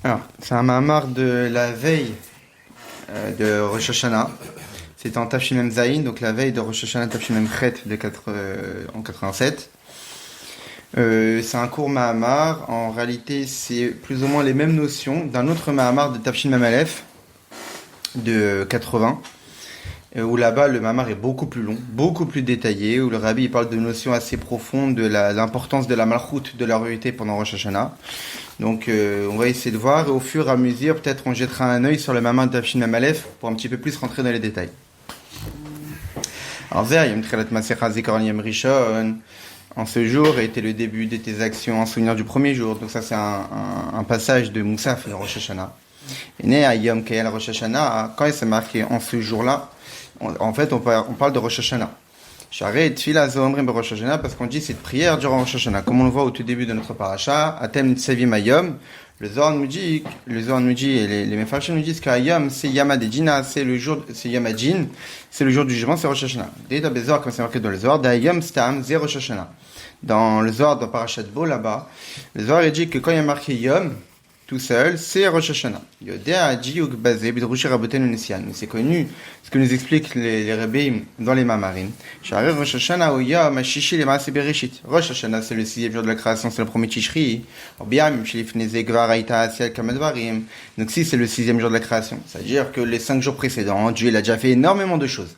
Alors, c'est un mamar de la veille de Rosh Hashanah. C'était en Tafshin Mem Zayin, donc la veille de Rosh Hashanah Tafshin Mem Chet en 87. C'est un court Mahamar. En réalité, c'est plus ou moins les mêmes notions d'un autre Mahamar de Tafshin Mem Aleph de 80. Où là-bas, le Mahamar est beaucoup plus long, beaucoup plus détaillé, où le Rabbi il parle de notions assez profondes de l'importance de la malchoute, de la royauté pendant Rosh Hashanah. Donc, on va essayer de voir, et au fur et à mesure, peut-être on jettera un œil sur le Mahamar de Tafshin Mem Aleph pour un petit peu plus rentrer dans les détails. Alors, Yom Tchelat Masecha Zikaron Yom Rishon. En ce jour était le début de tes actions en souvenir du premier jour. Donc ça, c'est un passage de Moussaf, le Rosh Hashanah. Et né à Yom Keyal Rosh Hashanah, quand il s'est marqué en ce jour-là, en fait, on parle de Rosh Hashanah. J'arrête Tfila Zoomrim Rosh Hashanah parce qu'on dit cette prière durant Rosh Hashanah. Comme on le voit au tout début de notre paracha, Atem Tsevim Ayom, le Zohar nous dit et les Mefarshim nous disent qu'Ayom c'est Yama Dejina, c'est Yom Adjin, c'est le jour du jugement, c'est Rosh Hashanah. Déjà Bezor, comme c'est marqué dans le Zohar, d'Ayom Stam, c'est Rosh Hashanah. Dans le Zohar, dans Parashat Bo, là-bas, le Zohar il dit que quand il y a marqué Yom, tout seul, c'est Rosh Hashanah. Yodea Djiyouk Bazé, Bidrushi Raboten Unesian. C'est connu, ce que nous expliquent les Rebbeim dans les Mamarim. Shari Rosh Hashanah ou Yom, Ashishi, les Maaseh Bereshit. Rosh Hashanah, c'est le 6e jour de la création, c'est le premier Tishri. Obiam, Shilif Neze, Gvar, Aïta, Asiel, Kamadvarim. Donc si c'est le 6e jour de la création, c'est-à-dire que les 5 jours précédents, Dieu il a déjà fait énormément de choses.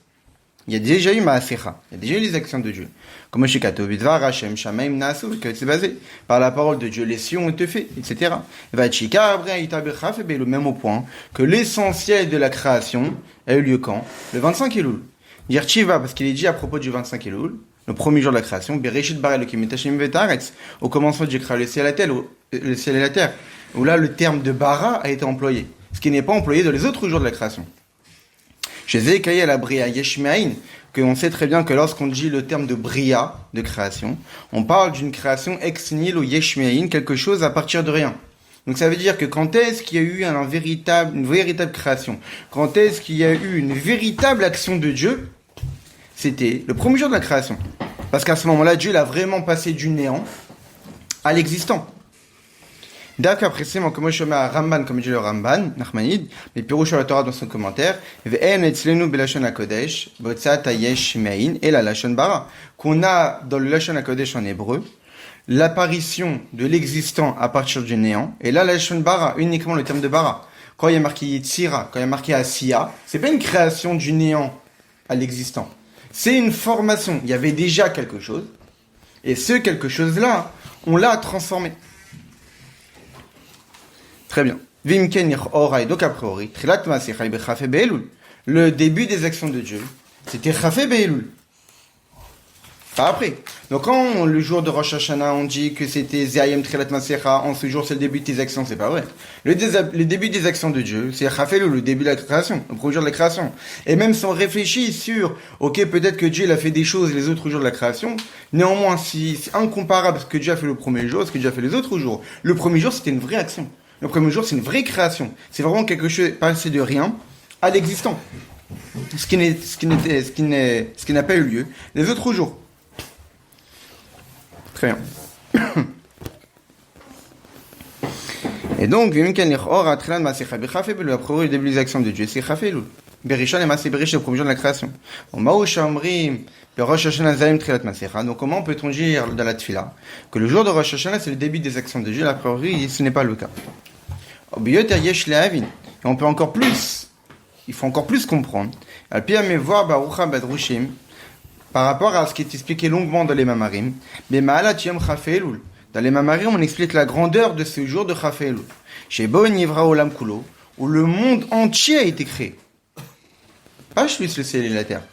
Il y a déjà eu Maasecha, il y a déjà eu les actions de Dieu. Comme Shikato, Bidvar, Hashem, Shamaim, Nasu, que c'est basé par la parole de Dieu, les sions ont été faits, etc. Vachika, Abraham, Itabechaf, et le même au point que l'essentiel de la création a eu lieu quand? Le 25 Elul. Dire Chiva, parce qu'il est dit à propos du 25 Elul, le premier jour de la création, Bereshit Bar Elokim et Hashem Vetaretz, au commencement Dieu créa le ciel et la terre, où là le terme de bara a été employé, ce qui n'est pas employé dans les autres jours de la création. Chez Zekaïa la Bria Yeshmeain, qu'on sait très bien que lorsqu'on dit le terme de Bria, de création, on parle d'une création ex nihilo Yeshmeain, quelque chose à partir de rien. Donc ça veut dire que quand est-ce qu'il y a eu une véritable création? Quand est-ce qu'il y a eu une véritable action de Dieu? C'était le premier jour de la création. Parce qu'à ce moment-là, Dieu l'a vraiment passé du néant à l'existant. D'après précisément, comme je mets à Ramban, comme dit le Ramban, Nachmanid, mais Pirouche la Torah dans son commentaire, qu'on a dans le Lashon HaKodesh en hébreu, l'apparition de l'existant à partir du néant, et là, Lashon Bara, uniquement le terme de Bara. Quand il y a marqué Yitzira, quand il y a marqué Asiya, c'est pas une création du néant à l'existant. C'est une formation. Il y avait déjà quelque chose, et ce quelque chose-là, on l'a transformé. Très bien. Donc a priori, le début des actions de Dieu, c'était Chafé Be'elul. Pas après. Donc quand le jour de Rosh Hashanah, on dit que c'était Zayem Trilat Masecha, en ce jour c'est le début de tes actions, c'est pas vrai. Le début des actions de Dieu, c'est Chafé Be'elul, le début de la création, le premier jour de la création. Et même si on réfléchit sur, ok, peut-être que Dieu il a fait des choses les autres jours de la création, néanmoins, si c'est incomparable ce que Dieu a fait le premier jour, ce que Dieu a fait les autres jours. Le premier jour, c'était une vraie action. Le premier jour, c'est une vraie création. C'est vraiment quelque chose passé de rien à l'existant. Ce qui n'a pas eu lieu les autres jours. Très bien. Et donc, le début des actions de Dieu, c'est Chafélul. Berishon et Masé Berish, le premier jour de la création. Donc, comment peut-on dire dans la Tfila que le jour de Rosh Hashanah, c'est le début des actions de Dieu? A priori, ce n'est pas le cas. Et on peut encore plus, il faut encore plus comprendre. Par rapport à ce qui est expliqué longuement dans les Mamarim, dans les Mamarim, on explique la grandeur de ce jour de Chafélul. Chez Bo Nivra Olam Kulo, où le monde entier a été créé. Pas juste le ciel et la terre.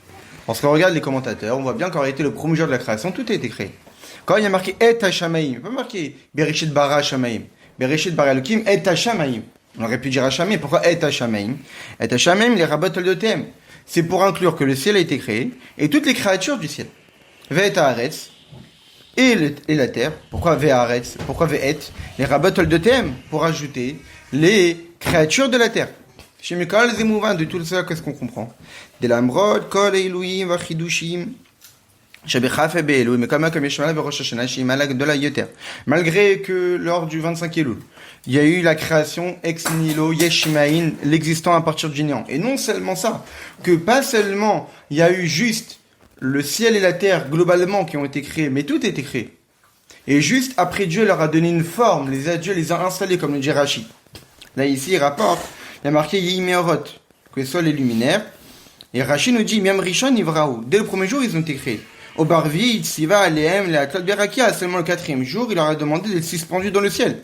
Lorsqu'on regarde les commentateurs, on voit bien qu'en réalité, le premier jour de la création, tout a été créé. Quand il y a marqué Et Hashamaim, pas marqué Bereshit bara Hashamaim, Bereshit bara Elokim Et Hashamaim. On aurait pu dire Hashamaim. Pourquoi Et Hashamaim? Et Hashamaim, les rabot de c'est pour inclure que le ciel a été créé et toutes les créatures du ciel. Ve'et haaretz et la terre. Pourquoi ve'haaretz? Pourquoi ve'et? Les rabot de pour ajouter les créatures de la terre. Chez Mikal Zemouvan, de tout ça, qu'est-ce qu'on comprend? De l'amrod, kol eiluim vachidushim. Malgré que lors du 25 Elul, il y a eu la création ex nihilo yeshimaïn, l'existant à partir du néant. Et non seulement ça, que pas seulement il y a eu juste le ciel et la terre globalement qui ont été créés, mais tout a été créé. Et juste après Dieu leur a donné une forme, Dieu les a installés comme le dit Rashi. Là ici il rapporte, il y a marqué Yehimeorot, que ce soit les luminaires. Et Rashi nous dit Miam Rishon Nivraou. Dès le premier jour ils ont été créés. Au Barvi, Tsiva, Alehem, les Aklot Berakia, seulement le quatrième jour, il leur a demandé d'être suspendus dans le ciel.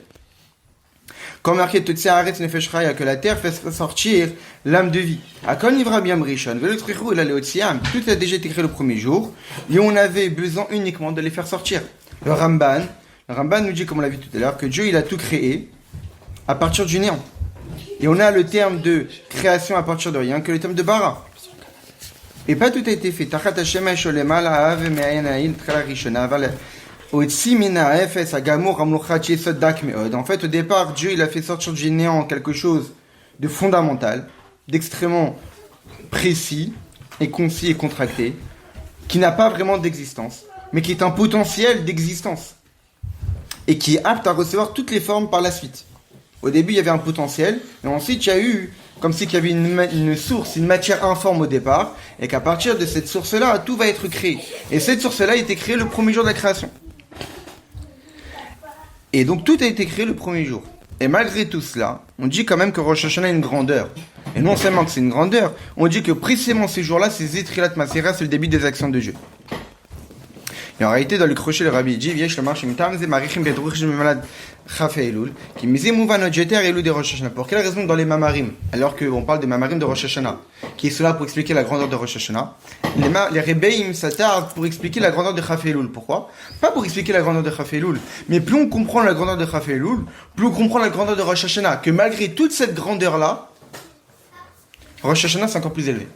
Comme marqué Totse Haaretz Nefesh Chaya, que la terre fait sortir l'âme de vie. Akon Nivra Miam Rishon, Velotrichou, il allait au Tsiam. Tout a déjà été créé le premier jour. Et on avait besoin uniquement de les faire sortir. Le Ramban nous dit, comme on l'a vu tout à l'heure, que Dieu il a tout créé à partir du néant. Et on a le terme de création à partir de rien que le terme de bara. Et pas tout a été fait. En fait, au départ, Dieu il a fait sortir du néant quelque chose de fondamental, d'extrêmement précis et concis et contracté, qui n'a pas vraiment d'existence, mais qui est un potentiel d'existence et qui est apte à recevoir toutes les formes par la suite. Au début, il y avait un potentiel, et ensuite, il y a eu, comme si il y avait une source, une matière informe au départ, et qu'à partir de cette source-là, tout va être créé. Et cette source-là a été créée le premier jour de la création. Et donc, tout a été créé le premier jour. Et malgré tout cela, on dit quand même que Rosh Hashanah a une grandeur. Et non seulement que c'est une grandeur, on dit que précisément ces jours-là, c'est Zetrilat Masera, c'est le début des actions de Dieu. Et en réalité, dans le crochet, le rabbi dit, pour quelle raison dans les mamarim, alors qu'on parle des mamarim de Rosh Hashanah, qui est cela pour expliquer la grandeur de Rosh Hashanah, les rebbeim s'attardent pour expliquer la grandeur de Chaf Elul. Pourquoi? Pas pour expliquer la grandeur de Chaf Elul, mais plus on comprend la grandeur de Chaf Elul, plus on comprend la grandeur de Rosh Hashanah, que malgré toute cette grandeur-là, Rosh Hashanah c'est encore plus élevé.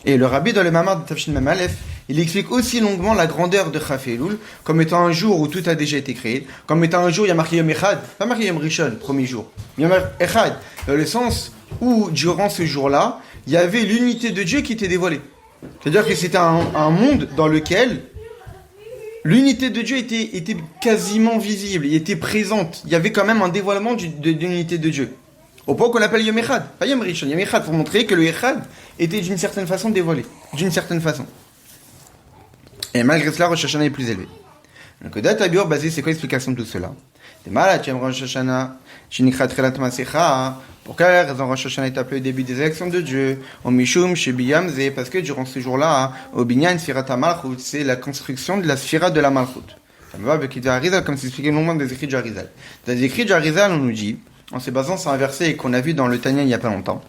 Et le rabbi dans le Mamar de Tafshin Mem Aleph, il explique aussi longuement la grandeur de Chaf Elul comme étant un jour où tout a déjà été créé, comme étant un jour, il y a marqué Yom Echad, pas marqué Yom Rishon, premier jour, Yom Echad, dans le sens où durant ce jour-là, il y avait l'unité de Dieu qui était dévoilée. C'est-à-dire que c'était un monde dans lequel l'unité de Dieu était quasiment visible, il était présente, il y avait quand même un dévoilement de l'unité de Dieu. Au point qu'on l'appelle Yom Echad, pas Yom Rishon, Yom Echad, pour montrer que le Echad était d'une certaine façon dévoilé, d'une certaine façon. Et malgré cela, Rosh Hashanah est plus élevé. Donc, Data Abior, basé, c'est quoi l'explication de tout cela? T'es malade, tu aimes Rosh Hashanah, Shinikrat Chelat Masecha. Pour quelle raison Rosh Hashanah est appelé au début des actions de Dieu? Au Mishum, Shebiyam, parce que durant ce jour-là, au Binyan, Sfirat HaMalchut, c'est la construction de la Sphira de la Malchut. Ça me va avec l'idée Arizal, comme c'est expliqué longuement dans les écrits du Arizal. Dans les écrits du Arizal, on nous dit, en se basant sur un verset qu'on a vu dans le Tanya il n'y a pas longtemps,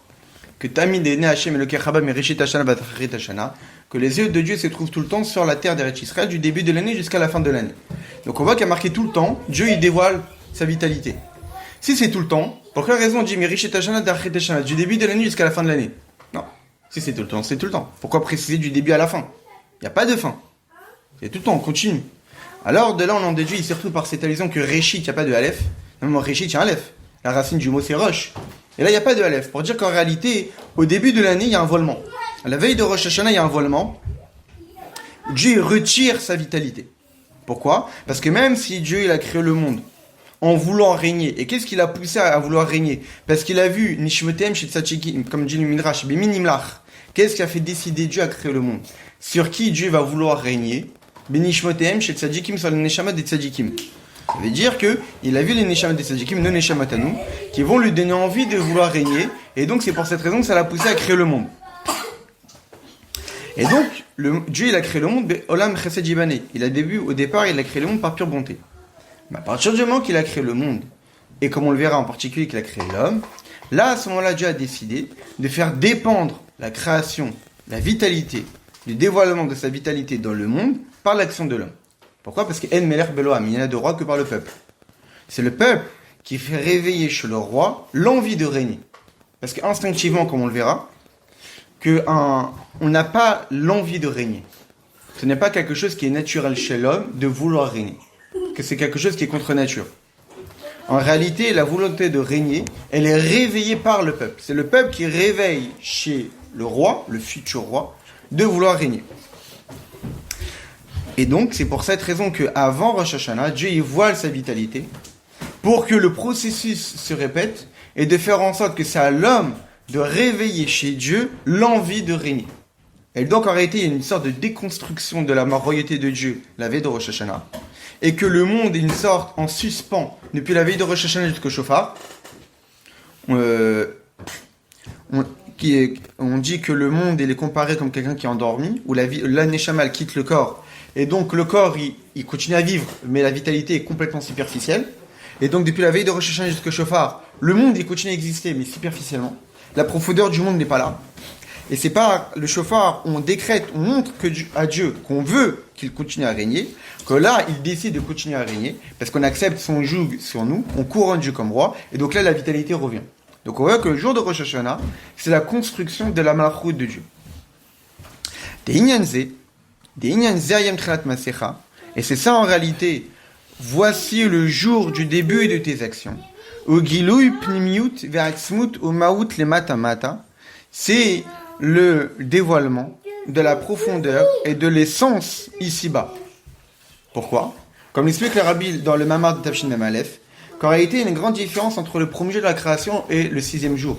que Tamid Ene Hashem Elokei Chaba Mereshit Hashana B'Tacharit Hashana, que les yeux de Dieu se trouvent tout le temps sur la terre d'Eretz Israël du début de l'année jusqu'à la fin de l'année. Donc on voit qu'il y a marqué tout le temps, Dieu il dévoile sa vitalité. Si c'est tout le temps, pour quelle raison on dit Mereshit Hashana B'Tacharit Hashana, du début de l'année jusqu'à la fin de l'année? Non. Si c'est tout le temps, c'est tout le temps. Pourquoi préciser du début à la fin? Il n'y a pas de fin. C'est tout le temps, on continue. Alors de là on en déduit surtout par cette allusion que Réchit, il n'y a pas de Aleph. Même Réchit, il y a un Aleph. La racine du mot c'est Rosh. Et là, il n'y a pas de Aleph. Pour dire qu'en réalité, au début de l'année, il y a un voilement. À la veille de Rosh Hashanah, il y a un voilement. Dieu retire sa vitalité. Pourquoi? Parce que même si Dieu il a créé le monde en voulant régner, et qu'est-ce qu'il a poussé à vouloir régner? Parce qu'il a vu Nishmetem chez Tzachikim, comme dit le Midrash, Biminimlach. Qu'est-ce qui a fait décider Dieu à créer le monde? Sur qui Dieu va vouloir régner? Benishmetem chez Tzachikim sur le Neshama des Tzachikim. Ça veut dire qu'il a vu les Neshamat des Tzadikim, nos Neshamat à nous, qui vont lui donner envie de vouloir régner, et donc c'est pour cette raison que ça l'a poussé à créer le monde. Et donc, Dieu il a créé le monde, Olam Chesed Yibane. Au départ, il a créé le monde par pure bonté. Mais à partir du moment qu'il a créé le monde, et comme on le verra en particulier qu'il a créé l'homme, là, à ce moment-là, Dieu a décidé de faire dépendre la création, la vitalité, le dévoilement de sa vitalité dans le monde par l'action de l'homme. Pourquoi? Parce qu'En Melech Beloam, il n'y en a de roi que par le peuple. C'est le peuple qui fait réveiller chez le roi l'envie de régner. Parce qu'instinctivement, comme on le verra, on n'a pas l'envie de régner. Ce n'est pas quelque chose qui est naturel chez l'homme de vouloir régner. Que c'est quelque chose qui est contre nature. En réalité, la volonté de régner, elle est réveillée par le peuple. C'est le peuple qui réveille chez le roi, le futur roi, de vouloir régner. Et donc, c'est pour cette raison qu'avant Rosh Hashanah, Dieu y voile sa vitalité pour que le processus se répète et de faire en sorte que c'est à l'homme de réveiller chez Dieu l'envie de régner. Et donc, en réalité, il y a une sorte de déconstruction de la royauté de Dieu la veille de Rosh Hashanah. Et que le monde est une sorte en suspens depuis la veille de Rosh Hashanah jusqu'au Shofar. On dit que le monde il est comparé comme quelqu'un qui est endormi, où la neshama quitte le corps. Et donc, le corps, il continue à vivre, mais la vitalité est complètement superficielle. Et donc, depuis la veille de Rosh Hashanah jusqu'au Shofar, le monde, il continue à exister, mais superficiellement. La profondeur du monde n'est pas là. Et c'est pas le Shofar, on décrète, on montre à Dieu qu'on veut qu'il continue à régner, que là, il décide de continuer à régner, parce qu'on accepte son joug sur nous, on couronne Dieu comme roi, et donc là, la vitalité revient. Donc, on voit que le jour de Rosh Hashanah, c'est la construction de la malchut de Dieu. Et c'est ça en réalité. Voici le jour du début de tes actions. C'est le dévoilement de la profondeur et de l'essence ici-bas. Pourquoi ? Comme l'explique le Rabbi dans le Mamar de Tafshin Aleph, qu'en réalité il y a une grande différence entre le premier jour de la création et le 6e jour.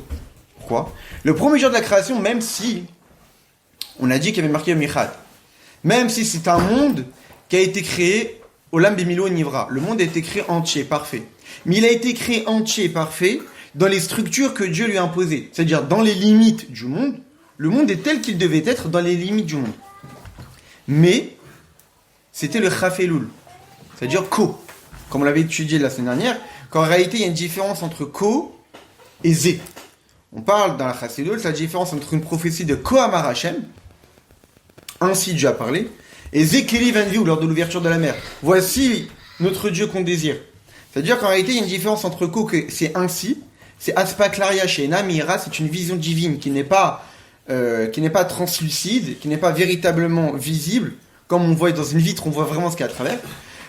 Pourquoi ? Le premier jour de la création, même si on a dit qu'il y avait marqué Michad, même si c'est un monde qui a été créé Olam Bemilo Nivra, le monde a été créé entier, parfait. Mais il a été créé entier, parfait, dans les structures que Dieu lui a imposées. C'est-à-dire dans les limites du monde, le monde est tel qu'il devait être dans les limites du monde. Mais, c'était le Chafelul, c'est-à-dire Ko, comme on l'avait étudié la semaine dernière, qu'en réalité il y a une différence entre Ko et Zé. On parle dans la Chafelul, c'est la différence entre une prophétie de Ko Amar Hashem, ainsi Dieu a parlé, et Zekeli Vanviou lors de l'ouverture de la mer. Voici notre Dieu qu'on désire. C'est-à-dire qu'en réalité, il y a une différence entre Ko, que c'est ainsi, c'est Aspaklaria chez Namira, c'est une vision divine qui n'est pas translucide, qui n'est pas véritablement visible, comme on voit dans une vitre, on voit vraiment ce qu'il y a à travers.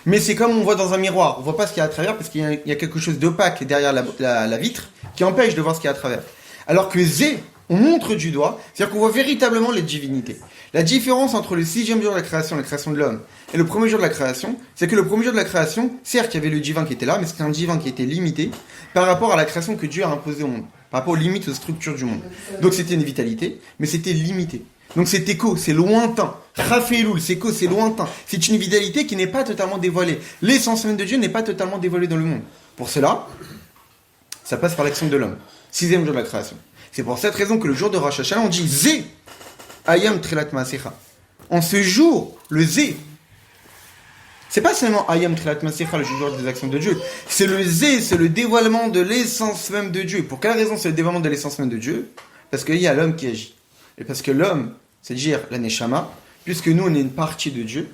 Mais c'est comme on voit dans un miroir, on voit pas ce qu'il y a à travers parce qu'il y a quelque chose d'opaque derrière la vitre qui empêche de voir ce qu'il y a à travers. Alors que Zé, on montre du doigt, c'est-à-dire qu'on voit véritablement les divinités. La différence entre le 6e jour de la création de l'homme, et le premier jour de la création, c'est que le premier jour de la création, certes, il y avait le divin qui était là, mais c'était un divin qui était limité par rapport à la création que Dieu a imposée au monde, par rapport aux limites, aux structures du monde. Donc c'était une vitalité, mais c'était limité. Donc c'est écho, c'est lointain. Raphaëloul, c'est écho, c'est lointain. C'est une vitalité qui n'est pas totalement dévoilée. L'essence même de Dieu n'est pas totalement dévoilée dans le monde. Pour cela, ça passe par l'action de l'homme. 6e jour de la création. C'est pour cette raison que le jour de Rosh Hashanah, on dit Zé, Ayam Trilat Maasecha. En ce jour, le Zé, c'est pas seulement Ayam Trilat Maasecha, le jour des actions de Dieu, c'est le Zé, c'est le dévoilement de l'essence même de Dieu. Pour quelle raison c'est le dévoilement de l'essence même de Dieu ? Parce qu'il y a l'homme qui agit. Et parce que l'homme, c'est-à-dire la Neshama, puisque nous on est une partie de Dieu,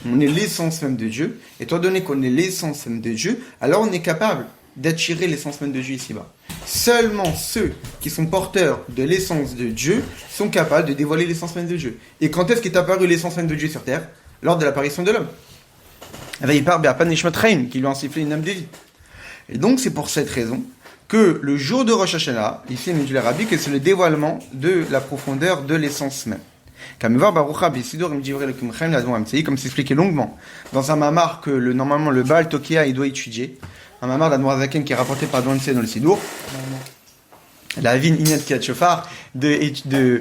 on est l'essence même de Dieu, et étant donné qu'on est l'essence même de Dieu, alors on est capable d'attirer l'essence même de Dieu ici-bas. Seulement ceux qui sont porteurs de l'essence de Dieu sont capables de dévoiler l'essence même de Dieu. Et quand est-ce qu'est apparue l'essence même de Dieu sur terre ? Lors de l'apparition de l'homme. Il parle Be'apan Nishmat Chaim, qui lui a insufflé une âme de vie. Et donc c'est pour cette raison que le jour de Rosh Hashanah, ici nous dit le Rabbi, que c'est le dévoilement de la profondeur de l'essence même. Comme c'est expliqué longuement dans un mamar que normalement le Baal Tokia il doit étudier, un mamar d'Admorazaken qui est rapporté par Douansé dans le Sidour, la vine Ignat Kiat Shofar,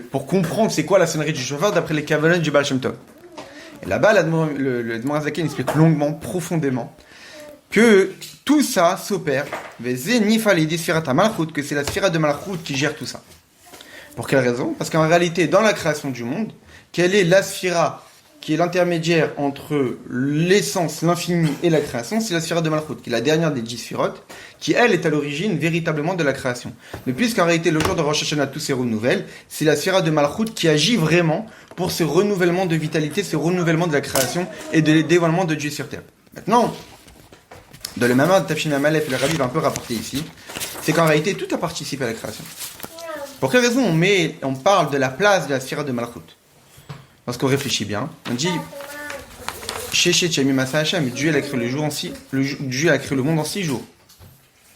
pour comprendre c'est quoi la sonnerie du Shofar d'après les Kavanot du Baal Shem Tov. Et là-bas, le Admorazaken explique longuement, profondément, que tout ça s'opère, que c'est la sphira de Malchut qui gère tout ça. Pour quelle raison ? Parce qu'en réalité, dans la création du monde, quelle est la sphira qui est l'intermédiaire entre l'essence, l'infini et la création ? C'est la sphira de Malchut, qui est la dernière des 10 sphirotes, qui elle est à l'origine véritablement de la création. Mais puisqu'en réalité, le jour de Rosh Hashanah, tout se renouvelle, c'est la sphira de Malchut qui agit vraiment pour ce renouvellement de vitalité, ce renouvellement de la création et de dévoilement de Dieu sur terre. Maintenant, dans le Mamar de Tafshin Aleph, le Rabbi va un peu rapporter ici, c'est qu'en réalité, tout a participé à la création. Pour quelle raison on parle de la place de la sphira de Malchut ? Parce qu'on réfléchit bien, on dit Dieu a créé Dieu a créé le monde en 6 jours.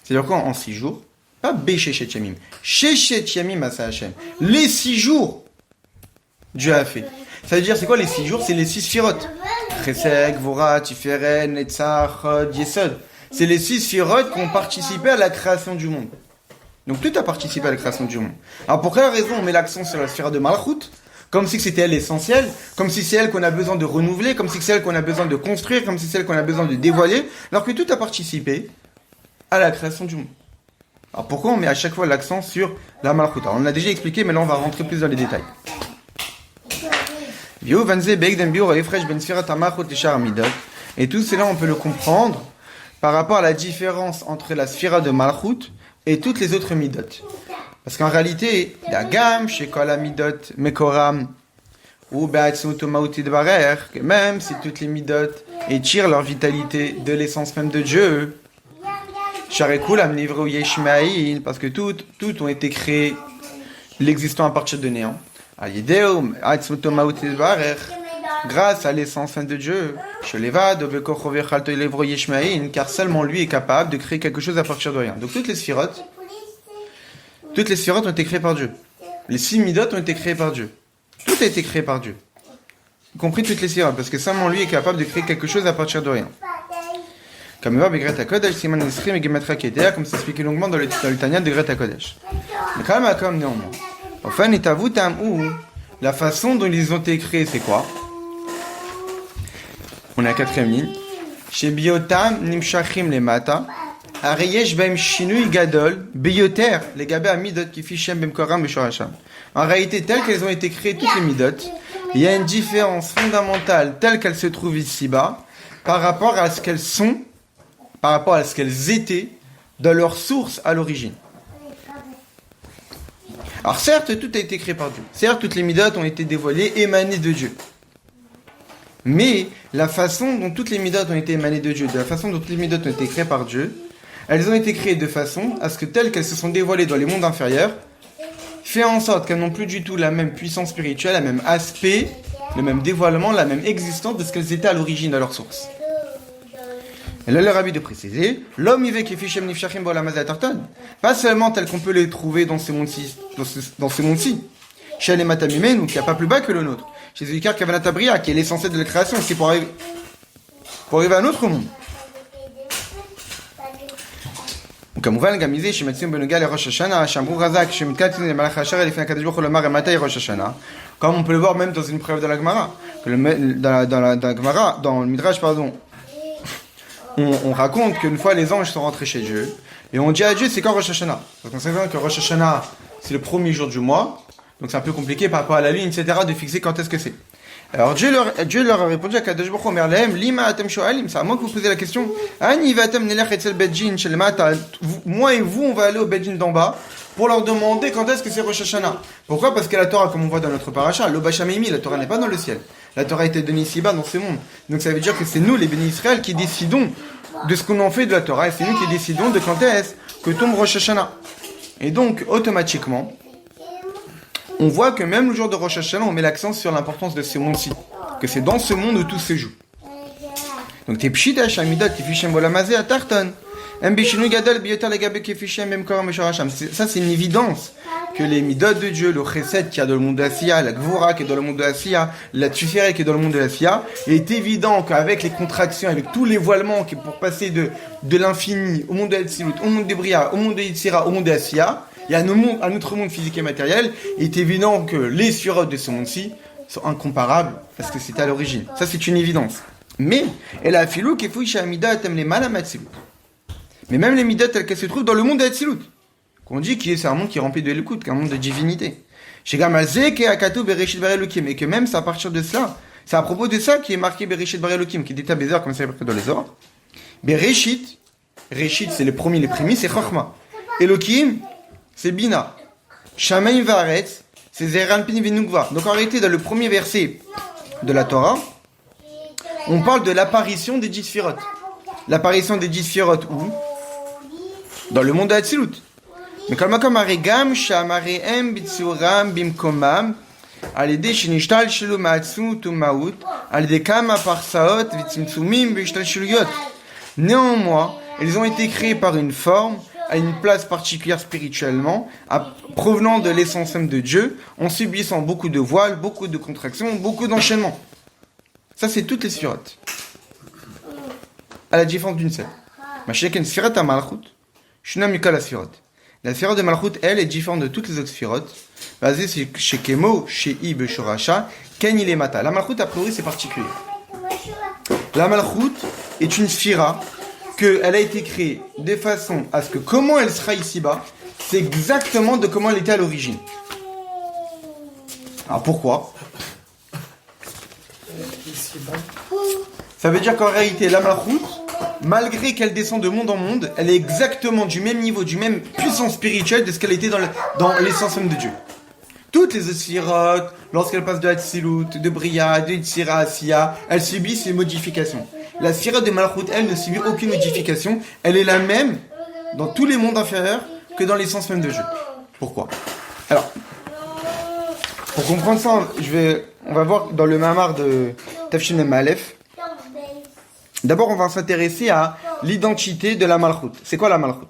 C'est-à-dire quoi en 6 jours ? Pas Béchéchet Yamim. Shechet Yamim Asa Hashem. Les 6 jours Dieu a fait. Ça veut dire, c'est quoi les 6 jours? C'est les 6 sphirotes. Chesed, Gvura, Tiferet, Netzach, Chod, Yesod. C'est les 6 sphirotes qui ont participé à la création du monde. Donc tout a participé à la création du monde. Alors pour quelle raison on met l'accent sur la sphère de Malchut? Comme si c'était elle l'essentiel, comme si c'est elle qu'on a besoin de renouveler, comme si c'est elle qu'on a besoin de construire, comme si c'est elle qu'on a besoin de dévoiler, alors que tout a participé à la création du monde. Alors pourquoi on met à chaque fois l'accent sur la Malchut? Alors on l'a déjà expliqué, mais là on va rentrer plus dans les détails. Et tout cela on peut le comprendre par rapport à la différence entre la sphira de Malchut et toutes les autres midot. Parce qu'en réalité, la gamme chez Kol Midot Mekoram ou Be'atzmut Ma'uti Dvarer, que même si toutes les midot étirent leur vitalité de l'essence même de Dieu, Sharekul Nivru Yeshmaïl, parce que toutes ont été créées, l'existant à partir de néant. Alideum Atzmut Ma'uti Dvarer, grâce à l'essence même de Dieu, Shelevad Vekochover Chalto Levru Yeshmaïl, car seulement lui est capable de créer quelque chose à partir de rien. Donc toutes les sphirotes ont été créées par Dieu. Les 6 midot ont été créées par Dieu. Tout a été créé par Dieu. Y compris toutes les sphirotes, parce que seulement lui est capable de créer quelque chose à partir de rien. Comme c'est expliqué longuement dans le Tanya de Greta Kodesh. Mais quand même, comme néanmoins. Enfin, la façon dont ils ont été créés, c'est quoi? On est à 4e ligne. Chez Biotam Nimshachim le Mata. Areyesh Baim Shinui Gadol, Beyoter, les Gabé à Midot qui fichem Bem Koram Beshoracham. En réalité, telles qu'elles ont été créées, toutes les Midot, il y a une différence fondamentale telle qu'elle se trouve ici-bas, par rapport à ce qu'elles sont, par rapport à ce qu'elles étaient, dans leur source à l'origine. Alors certes, tout a été créé par Dieu. Certes, toutes les Midot ont été dévoilées, émanées de Dieu. Mais la façon dont toutes les Midot ont été émanées de Dieu, de la façon dont toutes les Midot ont été créées par Dieu, elles ont été créées de façon à ce que telles qu'elles se sont dévoilées dans les mondes inférieurs, fait en sorte qu'elles n'ont plus du tout la même puissance spirituelle, le même aspect, le même dévoilement, la même existence de ce qu'elles étaient à l'origine de leur source. Et là, le rabbi de préciser, l'homme y qui fichem nifshachim bolamazé tartan, pas seulement tel qu'on peut les trouver dans ces mondes-ci, chez les matamimenu, qui n'y a pas plus bas que le nôtre, chez Zikar Kavanatabria, qui est l'essentiel de la création, c'est pour arriver à un autre monde. וכמובן גם מזה שמציעים בנוגע לראש השנה, שאמרו חז"ל כשמתקדשים למלאך השרת לפני הקדוש ברוך הוא לומר מתי ראש השנה, comme on peut le voir même dans une preuve de la Gemara, dans le Midrash, on raconte qu'une fois les anges sont rentrés chez Dieu, et on dit à Dieu c'est quand Rosh Hashanah. Donc on sait bien que Rosh Hashanah c'est le premier jour du mois, donc c'est un peu compliqué par rapport à la lune, etc., de fixer quand est-ce que c'est. Alors Dieu leur a répondu à Kadosh Baruch Hu Merlehem, lima atem shoalim, c'est à moi que vous posez la question. Ani vatem nelech etzel bedjin shel mata, moi et vous on va aller au bedjin d'en bas pour leur demander quand est-ce que c'est Rosh Hashanah. Pourquoi? Parce que la Torah, comme on voit dans notre paracha, l'obashamimi, la Torah n'est pas dans le ciel. La Torah a été donnée ici-bas dans ce monde. Donc ça veut dire que c'est nous les bénis Israël qui décidons de ce qu'on en fait de la Torah, et c'est nous qui décidons de quand est-ce que tombe Rosh Hashanah. Et donc automatiquement on voit que même le jour de Rosh Hashanah, on met l'accent sur l'importance de ce monde-ci. Que c'est dans ce monde où tout se joue. Donc, t'es pshita, shamidot, tifishem bolamazé, à tarton. Mbishinu gadol, biyotar, legabe, kefishem, même koram, meshoracham. Ça, c'est une évidence. Que les midot de Dieu, le chesed qui est dans le monde de la Siya, la gvura qui est dans le monde de la Siya, la tuferet qui est dans le monde de la Siya, est évident qu'avec les contractions, avec tous les voilements qui pour passer de l'infini au monde de l'Atsilut, au monde de Bria, au monde de Yitzira, au monde de la Siya, il y a un autre monde physique et matériel, il est évident que les sphirotes de ce monde-ci sont incomparables parce que c'était à l'origine. Ça, c'est une évidence. Mais, elle a filou qui fouille chez Amida atem les malam Atsilut. Mais même les midot telles qu'elles se trouvent dans le monde de Atsilut, qu'on dit que c'est un monde qui est rempli de l'écoute, qu'un monde de divinité. Chez Gamazé qui a Katou Bereshit Bar Elokim, et que même c'est à partir de cela, c'est à propos de ça qui est marqué Bereshit Bar Elokim, qui est d'état Bézard, comme c'est marqué dans les ordres. Bereshit, Reshit c'est les premiers, les prémices, c'est Chochma. Elokim, c'est Bina. Shamaim Varetz, c'est Zeranpin Venugva. Donc en réalité, dans le premier verset de la Torah, on parle de l'apparition des 10 sphirotes. L'apparition des 10 sphirotes où? Dans le monde de Hatzilut. Mais comme Aregam, Shamareem, Bitsuram, Bimkomam, Alede Shinishtal Shilu Matsu, Tumaut, Alede Kama Parsaot, Vitzimtsumim, Bishtal Shiluyot. Néanmoins, ils ont été créés par une forme a une place particulière spirituellement, provenant de l'essence même de Dieu, en subissant beaucoup de voiles, beaucoup de contractions, beaucoup d'enchaînements. Ça, c'est toutes les sphirotes. À la différence d'une seule. Ma sheken sphirat à malchut, shuna mika la sphirote. La sphirote de malchut, elle, est différente de toutes les autres sphirotes, basée chez Kemo, chez Ib, Shoracha, Ken il est mata. La malchut, a priori, c'est particulier. La malchut est une sphira qu'elle a été créée de façon à ce que comment elle sera ici-bas, c'est exactement de comment elle était à l'origine. Alors pourquoi ? Ça veut dire qu'en réalité, la malchut, malgré qu'elle descend de monde en monde, elle est exactement du même niveau, du même puissance spirituelle de ce qu'elle était dans l'essence même de Dieu. Toutes les sphirotes, lorsqu'elles passent de Hatzilut, de Bria, de Yitzira à Siya, elles subissent ces modifications. La sphirote de Malchut, elle, ne subit aucune modification. Elle est la même dans tous les mondes inférieurs que dans l'essence même de Dieu. Pourquoi ? Alors, pour comprendre ça, on va voir dans le Mamar de Tafshin Mem Aleph. D'abord, on va s'intéresser à l'identité de la Malchut. C'est quoi la Malchut ?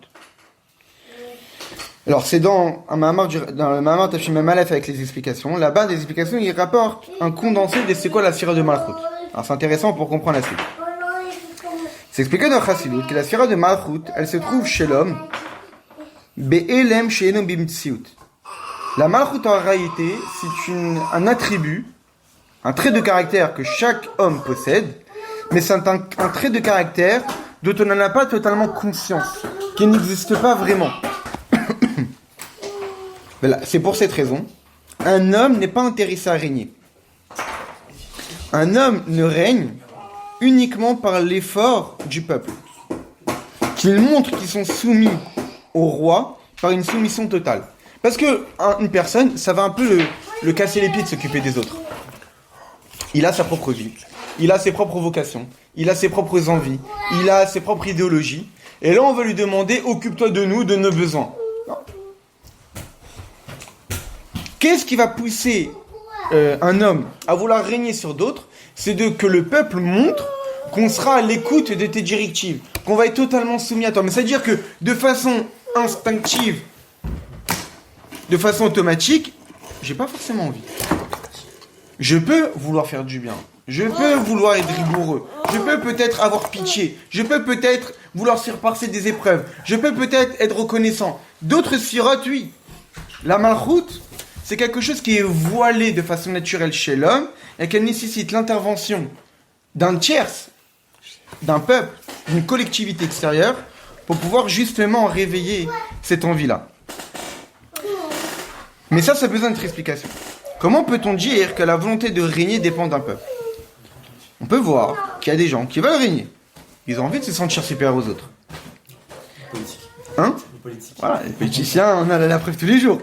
Alors, c'est dans le Mamar Tafshin Mem Aleph avec les explications. Là-bas, des explications, il rapporte un condensé de c'est quoi la sphira de Malchut. Alors, c'est intéressant pour comprendre la suite. C'est expliqué dans Chassidut que la sphira de Malchut, elle se trouve chez l'homme, Be'elem she'eno bimtsiut. La Malchut, en réalité, c'est un attribut, un trait de caractère que chaque homme possède, mais c'est un trait de caractère dont on n'en a pas totalement conscience, qui n'existe pas vraiment. Voilà, c'est pour cette raison, un homme n'est pas intéressé à régner. Un homme ne règne uniquement par l'effort du peuple. Qu'ils montrent qu'ils sont soumis au roi par une soumission totale. Parce que une personne, ça va un peu le casser les pieds de s'occuper des autres. Il a sa propre vie, il a ses propres vocations, il a ses propres envies, il a ses propres idéologies. Et là, on va lui demander, occupe-toi de nous, de nos besoins. Non. Qu'est-ce qui va pousser un homme à vouloir régner sur d'autres ? C'est que le peuple montre qu'on sera à l'écoute de tes directives, qu'on va être totalement soumis à toi. Mais c'est-à-dire que de façon instinctive, de façon automatique, j'ai pas forcément envie. Je peux vouloir faire du bien, je peux vouloir être rigoureux, je peux peut-être avoir pitié, je peux peut-être vouloir surpasser des épreuves, je peux peut-être être reconnaissant. D'autres sirotes, oui. La malchut, c'est quelque chose qui est voilé de façon naturelle chez l'homme et qu'elle nécessite l'intervention d'un tierce, d'un peuple, d'une collectivité extérieure pour pouvoir justement réveiller cette envie-là. Mais ça a besoin d'être explication. Comment peut-on dire que la volonté de régner dépend d'un peuple ? On peut voir qu'il y a des gens qui veulent régner. Ils ont envie de se sentir supérieurs aux autres. Hein ? Voilà, les politiciens, on a la preuve tous les jours.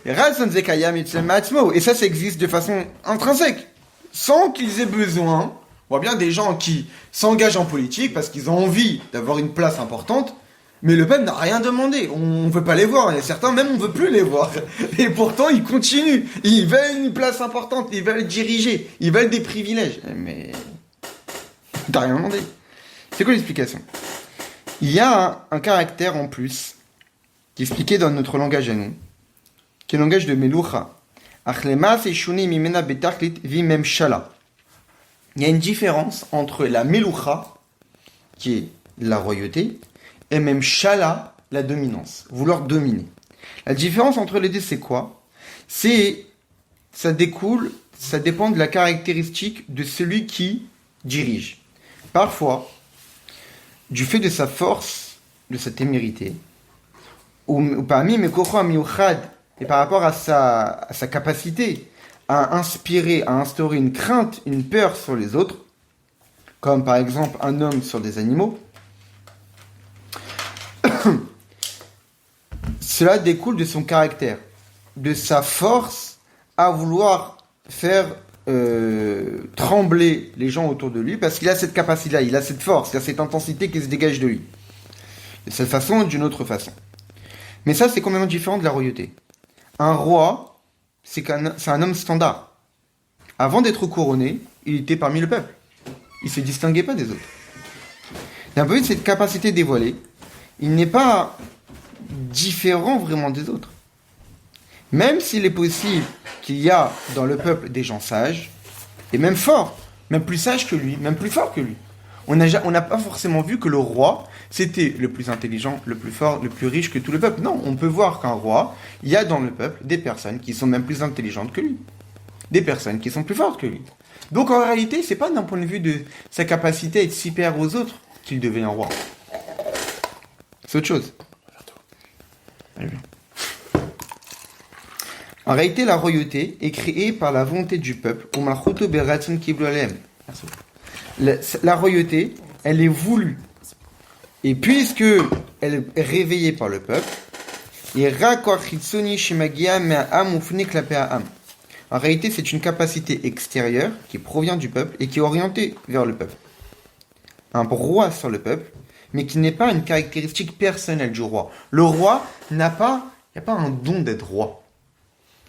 Et ça existe de façon intrinsèque, sans qu'ils aient besoin. On voit bien des gens qui s'engagent en politique parce qu'ils ont envie d'avoir une place importante, mais le peuple n'a rien demandé. On ne veut pas les voir, et certains même on ne veut plus les voir. Et pourtant ils continuent, ils veulent une place importante, ils veulent diriger, ils veulent des privilèges. Mais t'as rien demandé. C'est quoi l'explication ? Il y a un caractère en plus qui est expliqué dans notre langage à nous, qui est le langage de Meloucha. Il y a une différence entre la Meloucha, qui est la royauté, et même Shala, la dominance, vouloir dominer. La différence entre les deux, c'est quoi ? Ça dépend de la caractéristique de celui qui dirige. Parfois, du fait de sa force, de sa témérité, ou parmi mes kocham miuchad, et par rapport à sa capacité à inspirer, à instaurer une crainte, une peur sur les autres, comme par exemple un homme sur des animaux, cela découle de son caractère, de sa force à vouloir faire trembler les gens autour de lui, parce qu'il a cette capacité-là, il a cette force, il a cette intensité qui se dégage de lui. De cette façon ou d'une autre façon. Mais ça, c'est complètement différent de la royauté. Un roi, c'est un homme standard. Avant d'être couronné, il était parmi le peuple. Il ne se distinguait pas des autres. D'un point de vue de cette capacité dévoilée, il n'est pas différent vraiment des autres. Même s'il est possible qu'il y a dans le peuple des gens sages, et même forts, même plus sages que lui, même plus forts que lui. On n'a pas forcément vu que le roi, c'était le plus intelligent, le plus fort, le plus riche que tout le peuple. Non, on peut voir qu'un roi, il y a dans le peuple des personnes qui sont même plus intelligentes que lui. Des personnes qui sont plus fortes que lui. Donc en réalité, c'est pas d'un point de vue de sa capacité à être supérieur aux autres qu'il devient un roi. C'est autre chose. En réalité, la royauté est créée par la volonté du peuple. La royauté, elle est voulue. Et puisque elle est réveillée par le peuple, en réalité, c'est une capacité extérieure qui provient du peuple et qui est orientée vers le peuple. Un roi sur le peuple, mais qui n'est pas une caractéristique personnelle du roi. Le roi il n'y a pas un don d'être roi.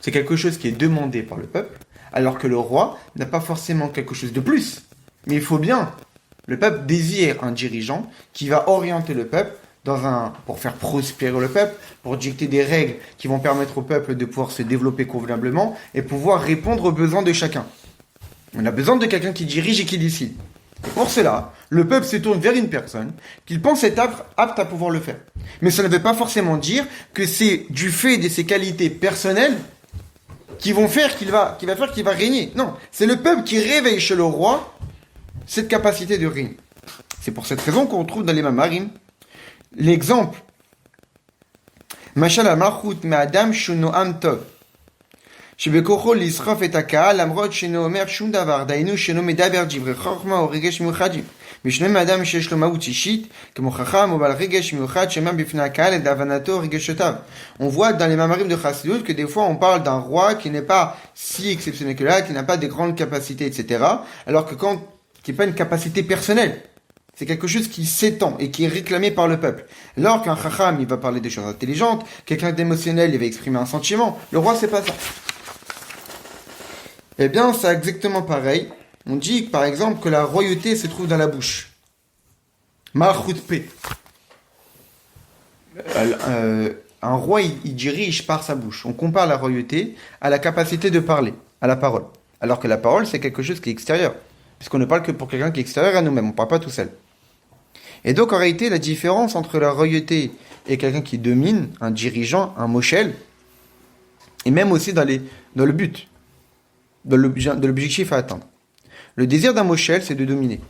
C'est quelque chose qui est demandé par le peuple, alors que le roi n'a pas forcément quelque chose de plus. Mais il faut bien, le peuple désire un dirigeant qui va orienter le peuple pour faire prospérer le peuple, pour dicter des règles qui vont permettre au peuple de pouvoir se développer convenablement et pouvoir répondre aux besoins de chacun. On a besoin de quelqu'un qui dirige et qui décide. Et pour cela, le peuple se tourne vers une personne qu'il pense être apte à pouvoir le faire. Mais ça ne veut pas forcément dire que c'est du fait de ses qualités personnelles qui va faire qu'il va régner. Non, c'est le peuple qui réveille chez le roi cette capacité de régner. C'est pour cette raison qu'on trouve dans les Mamarim l'exemple Mashal al-Malchut me'adam shuno'am tov שבכוחו לסחוף את הקהל למרות שאינו אומר שום דבר, דהיינו שאינו מדבר דברי חוכמה או רגש מיוחדים. בשונה מאדם שיש לו מהות אישית, כמו חכם או בעל רגש מיוחד שאומר בפני הקהל את הבנתו רגשותיו. On voit dans les Mamarim de Chassidut que des fois on parle d'un roi qui n'est pas si exceptionnel que là, qui n'a pas de grandes capacités, etc. Alors que qui n'est pas une capacité personnelle. C'est quelque chose qui s'étend et qui est réclamé par le peuple. Alors qu'un chacham, il va parler des choses intelligentes, quelqu'un d'émotionnel, il va exprimer un sentiment. Le roi, c'est pas ça. Eh bien, c'est exactement pareil. On dit, par exemple, que la royauté se trouve dans la bouche. Malchut P. Un roi, il dirige par sa bouche. On compare la royauté à la capacité de parler, à la parole. Alors que la parole, c'est quelque chose qui est extérieur. Puisqu'on ne parle que pour quelqu'un qui est extérieur à nous-mêmes. On ne parle pas tout seul. Et donc, en réalité, la différence entre la royauté et quelqu'un qui domine, un dirigeant, un moshel, et même aussi dans le but, de l'objectif à atteindre. Le désir d'un moshel, c'est de dominer.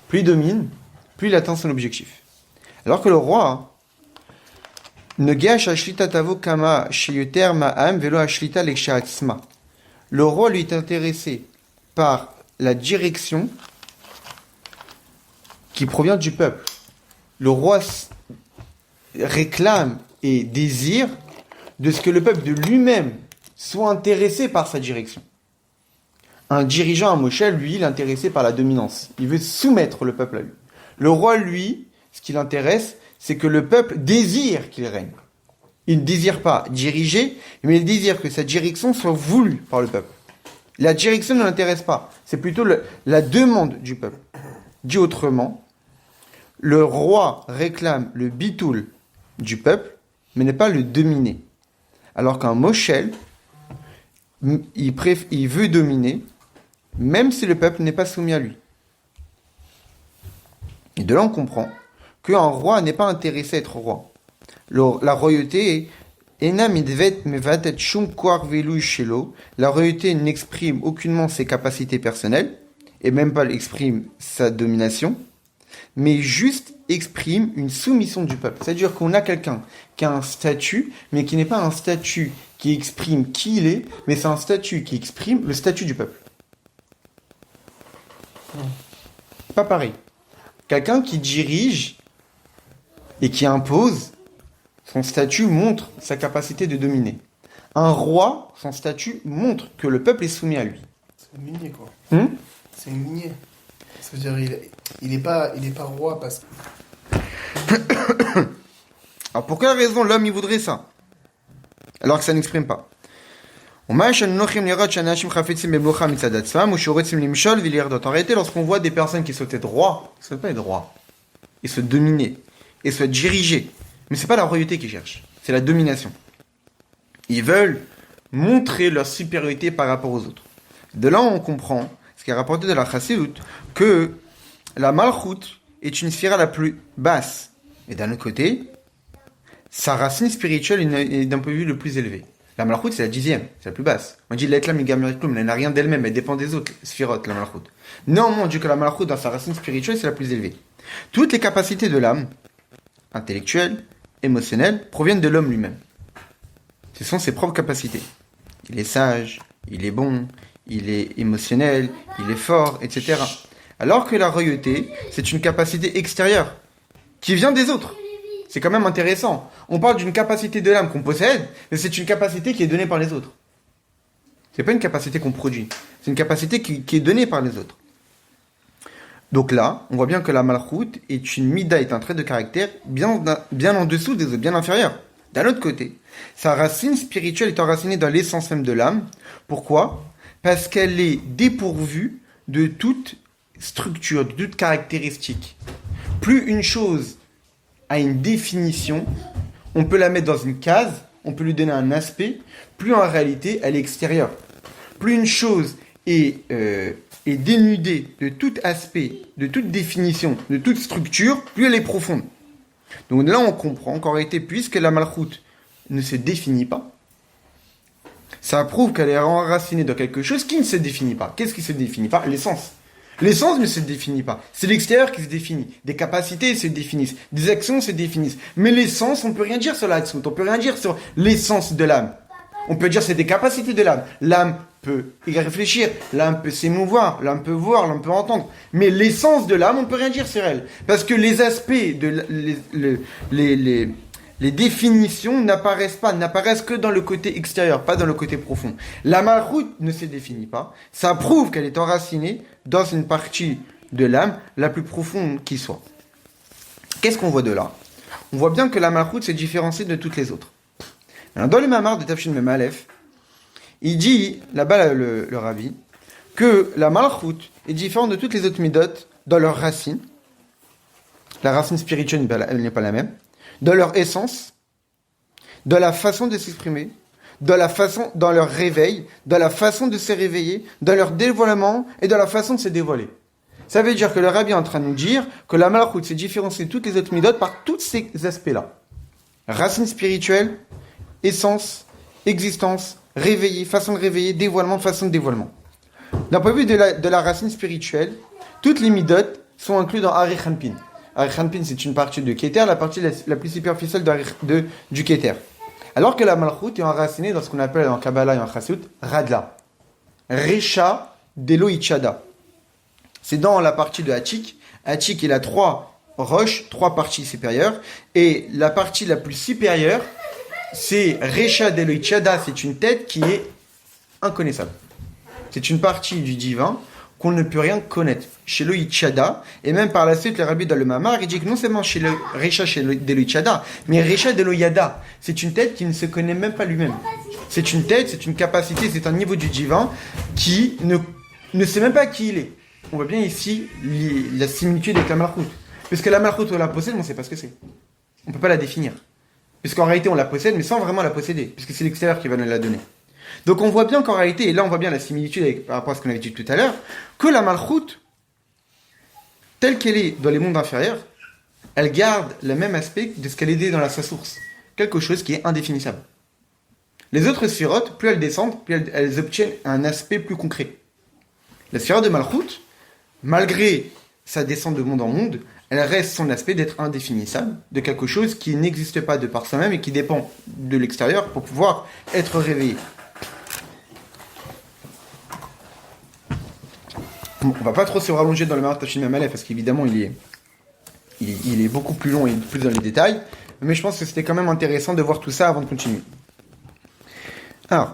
Plus il domine, plus il atteint son objectif. Alors que le roi, le roi, lui, est intéressé par la direction qui provient du peuple. Le roi réclame et désire de ce que le peuple de lui-même soit intéressé par sa direction. Un dirigeant, un moshel, lui, il est intéressé par la dominance. Il veut soumettre le peuple à lui. Le roi, lui, ce qui l'intéresse, c'est que le peuple désire qu'il règne. Il ne désire pas diriger, mais il désire que sa direction soit voulue par le peuple. La direction ne l'intéresse pas. C'est plutôt la demande du peuple. Dit autrement, le roi réclame le bitoul du peuple, mais n'est pas le dominer. Alors qu'un moshel, il veut dominer, même si le peuple n'est pas soumis à lui. Et de là, on comprend qu'un roi n'est pas intéressé à être roi. La royauté la royauté n'exprime aucunement ses capacités personnelles, et même pas exprime sa domination, mais juste exprime une soumission du peuple. C'est-à-dire qu'on a quelqu'un qui a un statut, mais qui n'est pas un statut qui exprime qui il est, mais c'est un statut qui exprime le statut du peuple. Pas pareil. Quelqu'un qui dirige et qui impose, son statut montre sa capacité de dominer. Un roi, son statut montre que le peuple est soumis à lui. C'est une lignée, quoi. C'est une lignée. C'est-à-dire, il est pas roi parce que... Alors, pour quelle raison l'homme, il voudrait ça? Alors que ça n'exprime pas. En réalité, lorsqu'on voit des personnes qui souhaitent être rois, ils ne souhaitent pas être rois. Ils souhaitent dominer. Ils souhaitent diriger. Mais c'est pas la royauté qu'ils cherchent, c'est la domination. Ils veulent montrer leur supériorité par rapport aux autres. De là, on comprend, ce qui est rapporté de la Chassidut, que la Malchut est une sphère la plus basse. Et d'un autre côté, sa racine spirituelle est d'un point de vue le plus élevé. La Malchut, c'est la 10e, c'est la plus basse. On dit l'Etlam, elle n'a rien d'elle-même, elle dépend des autres sphirotes, la Malchut. Néanmoins, on dit que la Malchut, dans sa racine spirituelle, c'est la plus élevée. Toutes les capacités de l'âme, intellectuelles, émotionnelles, proviennent de l'homme lui-même. Ce sont ses propres capacités. Il est sage, il est bon, il est émotionnel, il est fort, etc. Alors que la royauté, c'est une capacité extérieure, qui vient des autres. C'est quand même intéressant. On parle d'une capacité de l'âme qu'on possède, mais c'est une capacité qui est donnée par les autres. C'est pas une capacité qu'on produit. C'est une capacité qui est donnée par les autres. Donc là, on voit bien que la Malchut est une mida, est un trait de caractère bien en dessous des autres, bien inférieur. D'un autre côté, sa racine spirituelle est enracinée dans l'essence même de l'âme. Pourquoi ? Parce qu'elle est dépourvue de toute structure, de toute caractéristique. Plus une chose a une définition, on peut la mettre dans une case, on peut lui donner un aspect, plus en réalité elle est extérieure. Plus une chose est dénudée de tout aspect, de toute définition, de toute structure, plus elle est profonde. Donc là on comprend qu'en réalité, puisque la Malchut ne se définit pas, ça prouve qu'elle est enracinée dans quelque chose qui ne se définit pas. Qu'est-ce qui se définit pas ? L'essence. L'essence ne se définit pas. C'est l'extérieur qui se définit. Des capacités se définissent. Des actions se définissent. Mais l'essence, on ne peut rien dire sur l'action. On ne peut rien dire sur l'essence de l'âme. On peut dire que c'est des capacités de l'âme. L'âme peut y réfléchir. L'âme peut s'émouvoir. L'âme peut voir. L'âme peut entendre. Mais l'essence de l'âme, on ne peut rien dire sur elle. Parce que les aspects, les définitions n'apparaissent que dans le côté extérieur, pas dans le côté profond. La Malchut ne se définit pas. Ça prouve qu'elle est enracinée dans une partie de l'âme la plus profonde qui soit. Qu'est-ce qu'on voit de là ? On voit bien que la Malchut s'est différenciée de toutes les autres. Alors, dans le Mamar de Tafshin Mem Aleph, il dit, là-bas le Rabbi, que la Malchut est différente de toutes les autres midot dans leur racine. La racine spirituelle n'est pas la même. De leur essence, de la façon de s'exprimer, dans leur réveil, dans la façon de se réveiller, dans leur dévoilement et dans la façon de se dévoiler. Ça veut dire que le Rabbi est en train de nous dire que la Malchut s'est différenciée de toutes les autres midot par tous ces aspects-là. Racine spirituelle, essence, existence, réveiller, façon de réveiller, dévoilement, façon de dévoilement. D'un point de vue de la racine spirituelle, toutes les midot sont incluses dans Ari Khanpin. Ari Khanpin, c'est une partie de Keter, la partie la plus superficielle du Keter. Alors que la Malchut est enracinée dans ce qu'on appelle en Kabbalah et en Chassidut, Radla. Recha Delo Ichada. C'est dans la partie de Hachik. Hachik, il a 3 roches, 3 parties supérieures. Et la partie la plus supérieure, c'est Recha Delo Ichada, c'est une tête qui est inconnaissable. C'est une partie du divin qu'on ne peut rien connaître. Chez le Ichada, et même par la suite, le Rabbi dans le Mamar, il dit que non seulement chez le Recha de l'Ichada, mais Recha de l'Oyada, c'est une tête qui ne se connaît même pas lui-même. C'est une tête, c'est une capacité, c'est un niveau du divin qui ne sait même pas qui il est. On voit bien ici la similitude avec la Malchut. Parce que la Malchut, on la possède, mais on ne sait pas ce que c'est. On ne peut pas la définir. Parce qu'en réalité, on la possède, mais sans vraiment la posséder, puisque c'est l'extérieur qui va nous la donner. Donc on voit bien qu'en réalité, et là on voit bien la similitude par rapport à ce qu'on avait dit tout à l'heure, que la Malchut, telle qu'elle est dans les mondes inférieurs, elle garde le même aspect de ce qu'elle est dans sa source. Quelque chose qui est indéfinissable. Les autres sphirotes, plus elles descendent, plus elles obtiennent un aspect plus concret. La sphirote de Malchut, malgré sa descente de monde en monde, elle reste son aspect d'être indéfinissable, de quelque chose qui n'existe pas de par soi-même et qui dépend de l'extérieur pour pouvoir être réveillé. On va pas trop se rallonger dans le Mamar Tafshin Mem Aleph parce qu'évidemment il est beaucoup plus long et plus dans les détails, mais je pense que c'était quand même intéressant de voir tout ça avant de continuer. Alors,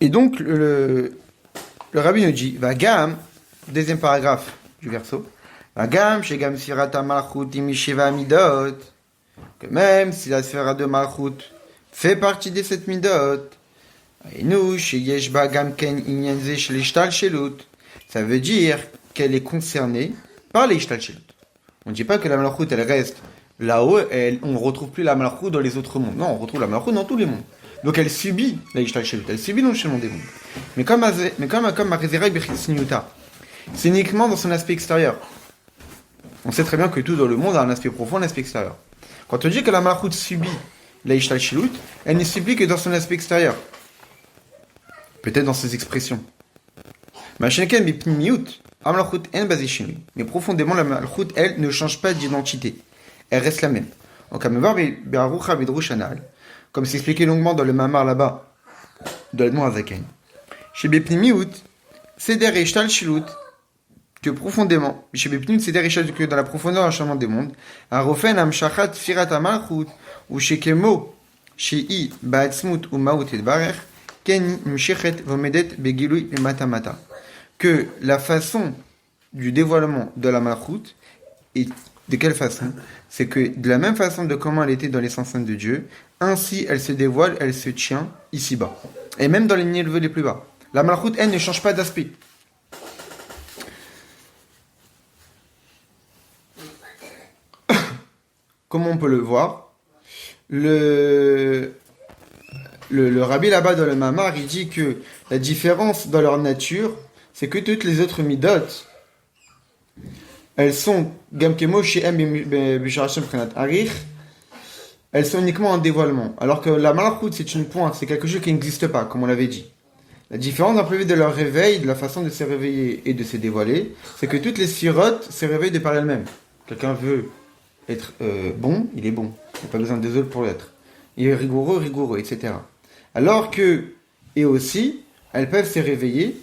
et donc le Rabbi nous dit, Vagam, deuxième paragraphe du verso, Vagam shegam sfirata malchut imisheva midot, que même si la sphère de Malchut fait partie de cette midot, ça veut dire qu'elle est concernée par les Ishtalshelut. On ne dit pas que la Malchut, elle reste là-haut, et on ne retrouve plus la Malchut dans les autres mondes. Non, on retrouve la Malchut dans tous les mondes. Donc elle subit la Ishtalshelut, elle subit l'enchaînement des mondes. Mais comme Marizerek Bechitsniuta, c'est uniquement dans son aspect extérieur. On sait très bien que tout dans le monde a un aspect profond, un aspect extérieur. Quand on dit que la Malchut subit la Ishtalshelut, elle ne subit que dans son aspect extérieur. Peut-être dans ses expressions. Mais profondément, la Malchut, elle, ne change pas d'identité. Elle reste la même. Comme c'est expliqué longuement dans le Mamar là-bas, de l'Admor Azaken. Chez Bepnimiut, c'est des Ishtalshelut, que profondément, chez Bepnimiut, c'est des Ishtalshelut, que dans la profondeur d'un changement des mondes, un Rofen Amshachat Firat Malchut, ou chez Kemo, chez I, Baatzmut, ou Maut et Barer, Ken Mshechet Vomedet Begilui et Matamata. Que la façon du dévoilement de la Malchut, et de quelle façon? C'est que de la même façon de comment elle était dans l'essence sainte de Dieu, ainsi elle se dévoile, elle se tient ici-bas. Et même dans les niveaux les plus bas. La Malchut, elle, ne change pas d'aspect. Comment on peut le voir? Le rabbi là-bas dans le Mamar, il dit que la différence dans leur nature, c'est que toutes les autres midot, elles sont gamkemo chez Bisharachem Prenat Arich, elles sont uniquement en dévoilement. Alors que la Malchut, c'est une pointe, c'est quelque chose qui n'existe pas, comme on l'avait dit. La différence d'un peu de leur réveil, de la façon de se réveiller et de se dévoiler, c'est que toutes les sirotes se réveillent de par elles-mêmes. Quelqu'un veut être bon, il est bon. Il n'y a pas besoin des autres pour l'être. Il est rigoureux, etc. Alors que, et aussi, elles peuvent se réveiller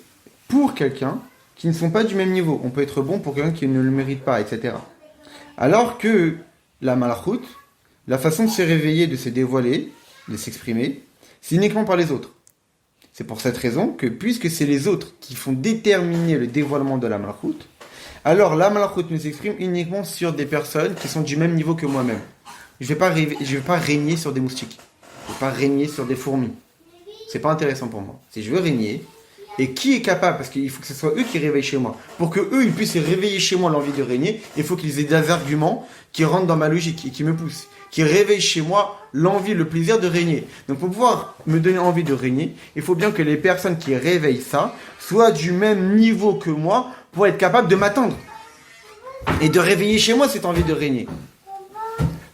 pour quelqu'un qui ne sont pas du même niveau. On peut être bon pour quelqu'un qui ne le mérite pas, etc. Alors que la Malchut, la façon de se réveiller, de se dévoiler, de s'exprimer, c'est uniquement par les autres. C'est pour cette raison que, puisque c'est les autres qui font déterminer le dévoilement de la Malchut, alors la Malchut ne s'exprime uniquement sur des personnes qui sont du même niveau que moi-même. Je vais pas régner sur des moustiques. Je ne vais pas régner sur des fourmis. C'est pas intéressant pour moi. Si je veux régner, et qui est capable, parce qu'il faut que ce soit eux qui réveillent chez moi. Pour que eux, ils puissent réveiller chez moi l'envie de régner, il faut qu'ils aient des arguments qui rentrent dans ma logique et qui me poussent. Qui réveillent chez moi l'envie, le plaisir de régner. Donc pour pouvoir me donner envie de régner, il faut bien que les personnes qui réveillent ça soient du même niveau que moi pour être capables de m'attendre. Et de réveiller chez moi cette envie de régner.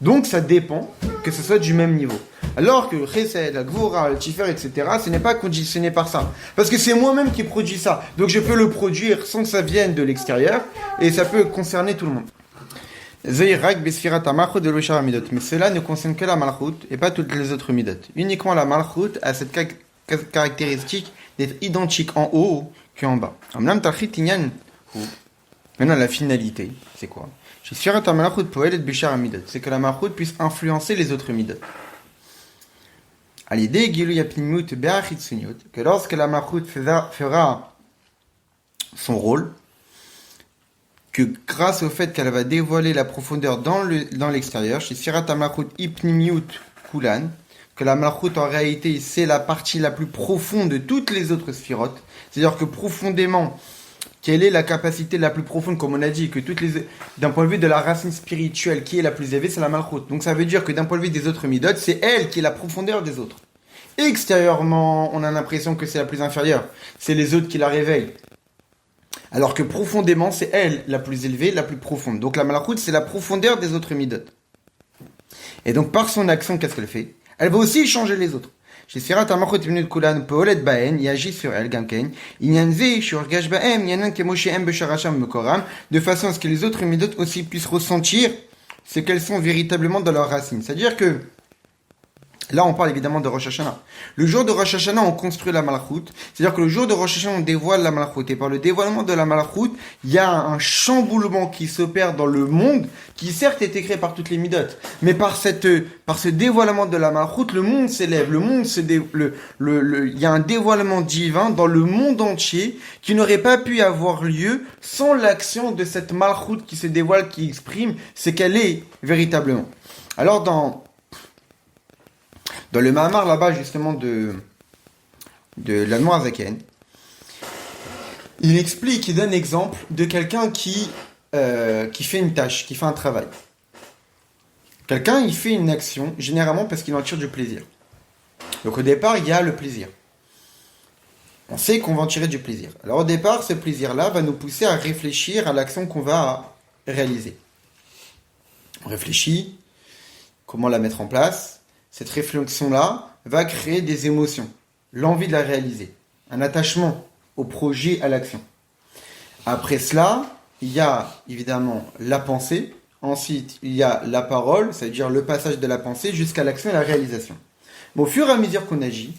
Donc ça dépend que ce soit du même niveau. Alors que le chesed, la gvura, le tifer, etc., ce n'est pas conditionné par ça. Parce que c'est moi-même qui produis ça. Donc je peux le produire sans que ça vienne de l'extérieur, et ça peut concerner tout le monde. Mais cela ne concerne que la malchut, et pas toutes les autres midot. Uniquement la malchut a cette caractéristique d'être identique en haut qu'en bas. Maintenant la finalité, c'est quoi? C'est que la malchut puisse influencer les autres midot. À l'idée que lorsque la malchut fera son rôle, que grâce au fait qu'elle va dévoiler la profondeur dans l'extérieur, chez Sirat HaMalchut Ipnimiut Kulan, que la malchut en réalité c'est la partie la plus profonde de toutes les autres sphirotes, c'est-à-dire que profondément, quelle est la capacité la plus profonde, comme on a dit, que d'un point de vue de la racine spirituelle qui est la plus élevée, c'est la malchut. Donc ça veut dire que d'un point de vue des autres midot, c'est elle qui est la profondeur des autres. Extérieurement, on a l'impression que c'est la plus inférieure, c'est les autres qui la réveillent. Alors que profondément, c'est elle la plus élevée, la plus profonde. Donc la malchut, c'est la profondeur des autres midot. Et donc par son action, qu'est-ce qu'elle fait? Elle va aussi changer les autres. Chez Sirat HaMalchut Ibnut Kulan Po'olet Baen, il agit sur elle, Gamken, Inyanze, Shurgash Baem, Yanan Kemoshe Em Besharacham Mekoram, de façon à ce que les autres midot aussi puissent ressentir ce qu'elles sont véritablement dans leur racine. C'est-à-dire que là, on parle évidemment de Rosh Hashanah. Le jour de Rosh Hashanah, on construit la Malchut. C'est-à-dire que le jour de Rosh Hashanah, on dévoile la Malchut. Et par le dévoilement de la Malchut, il y a un chamboulement qui s'opère dans le monde, qui certes est créé par toutes les midot. Mais par ce dévoilement de la Malchut, le monde s'élève. Le monde il y a un dévoilement divin dans le monde entier qui n'aurait pas pu avoir lieu sans l'action de cette Malchut qui se dévoile, qui exprime ce qu'elle est véritablement. Alors dans le Mahamar là-bas justement de l'Admor Azaken, il donne l'exemple de quelqu'un qui qui fait une tâche, qui fait un travail. Quelqu'un, il fait une action, généralement parce qu'il en tire du plaisir. Donc au départ, il y a le plaisir. On sait qu'on va en tirer du plaisir. Alors au départ, ce plaisir-là va nous pousser à réfléchir à l'action qu'on va réaliser. On réfléchit, comment la mettre en place. Cette réflexion-là va créer des émotions, l'envie de la réaliser, un attachement au projet, à l'action. Après cela, il y a évidemment la pensée. Ensuite, il y a la parole, c'est-à-dire le passage de la pensée jusqu'à l'action et la réalisation. Mais au fur et à mesure qu'on agit,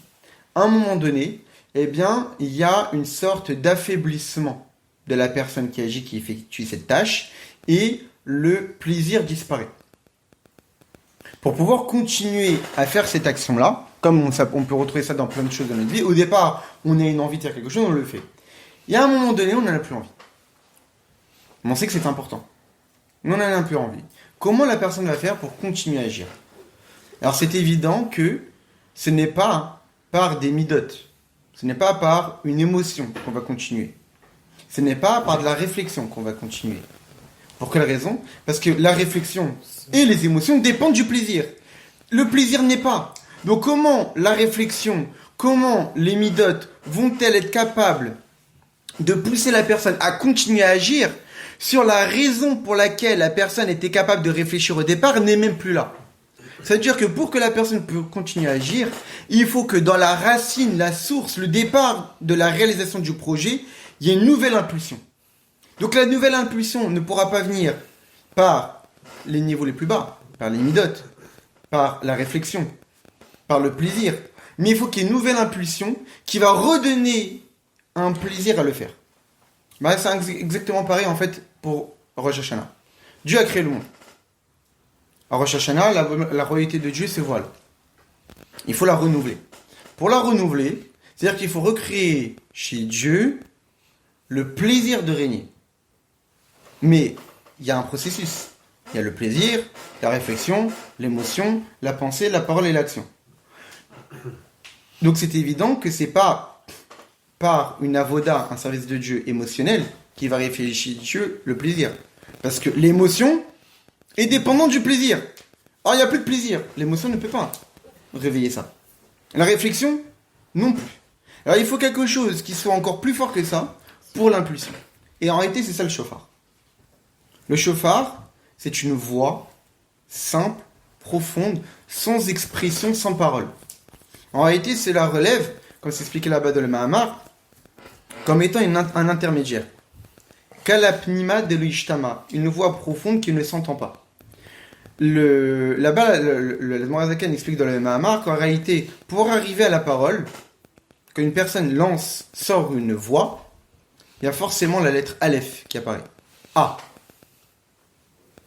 à un moment donné, eh bien, il y a une sorte d'affaiblissement de la personne qui agit, qui effectue cette tâche, et le plaisir disparaît. Pour pouvoir continuer à faire cette action-là, comme on peut retrouver ça dans plein de choses dans notre vie, au départ, on a une envie de faire quelque chose, on le fait. Et à un moment donné, on n'en a plus envie. On sait que c'est important. On n'en a plus envie. Comment la personne va faire pour continuer à agir? Alors c'est évident que ce n'est pas par des midotes. Ce n'est pas par une émotion qu'on va continuer. Ce n'est pas par de la réflexion qu'on va continuer. Pour quelle raison? Parce que la réflexion et les émotions dépendent du plaisir. Le plaisir n'est pas. Donc comment la réflexion, comment les midotes vont-elles être capables de pousser la personne à continuer à agir sur la raison pour laquelle la personne était capable de réfléchir au départ n'est même plus là. C'est-à-dire que pour que la personne puisse continuer à agir, il faut que dans la racine, la source, le départ de la réalisation du projet, il y ait une nouvelle impulsion. Donc la nouvelle impulsion ne pourra pas venir par les niveaux les plus bas, par les midotes, par la réflexion, par le plaisir. Mais il faut qu'il y ait une nouvelle impulsion qui va redonner un plaisir à le faire. Bah, c'est exactement pareil en fait pour Rosh Hashanah. Dieu a créé le monde. À Rosh Hashanah, la royauté de Dieu, c'est voile. Il faut la renouveler. Pour la renouveler, c'est-à-dire qu'il faut recréer chez Dieu le plaisir de régner. Mais il y a un processus. Il y a le plaisir, la réflexion, l'émotion, la pensée, la parole et l'action. Donc c'est évident que c'est pas par une avoda, un service de Dieu émotionnel, qui va réfléchir Dieu le plaisir. Parce que l'émotion est dépendante du plaisir. Alors il n'y a plus de plaisir. L'émotion ne peut pas réveiller ça. La réflexion, non plus. Alors il faut quelque chose qui soit encore plus fort que ça pour l'impulsion. Et en réalité, c'est ça le shofar. Le shofar, c'est une voix simple, profonde, sans expression, sans parole. En réalité, cela relève, comme c'est expliqué là-bas dans le Mahamar, comme étant un intermédiaire. Kalapnima de l'ishtama, une voix profonde qui ne s'entend pas. Là-bas, le Morazakan explique dans le Mahamar qu'en réalité, pour arriver à la parole, quand une personne sort une voix, il y a forcément la lettre Aleph qui apparaît. A.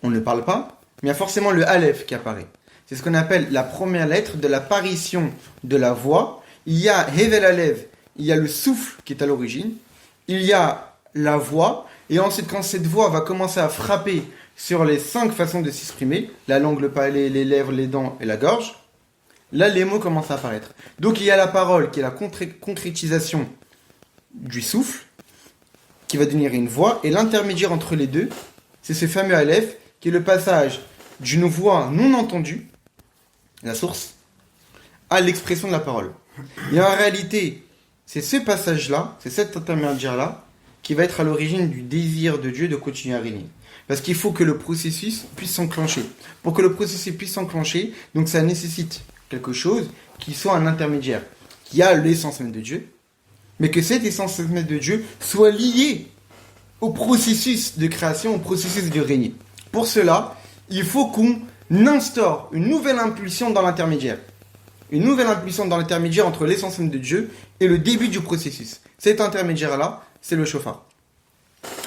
On ne parle pas, mais il y a forcément le Aleph qui apparaît. C'est ce qu'on appelle la première lettre de l'apparition de la voix. Il y a Hevel Alev, il y a le souffle qui est à l'origine, il y a la voix, et ensuite quand cette voix va commencer à frapper sur les 5 façons de s'exprimer, la langue, le palais, les lèvres, les dents et la gorge, là les mots commencent à apparaître. Donc il y a la parole qui est la concrétisation du souffle, qui va devenir une voix, et l'intermédiaire entre les deux, c'est ce fameux Aleph, qui est le passage d'une voix non entendue, la source, à l'expression de la parole. Et en réalité, c'est ce passage-là, c'est cet intermédiaire-là, qui va être à l'origine du désir de Dieu de continuer à régner. Parce qu'il faut que le processus puisse s'enclencher. Pour que le processus puisse s'enclencher, donc ça nécessite quelque chose qui soit un intermédiaire, qui a l'essence même de Dieu, mais que cette essence même de Dieu soit liée au processus de création, au processus de régner. Pour cela, il faut qu'on instaure une nouvelle impulsion dans l'intermédiaire. Une nouvelle impulsion dans l'intermédiaire entre l'essence même de Dieu et le début du processus. Cet intermédiaire-là, c'est le shofar.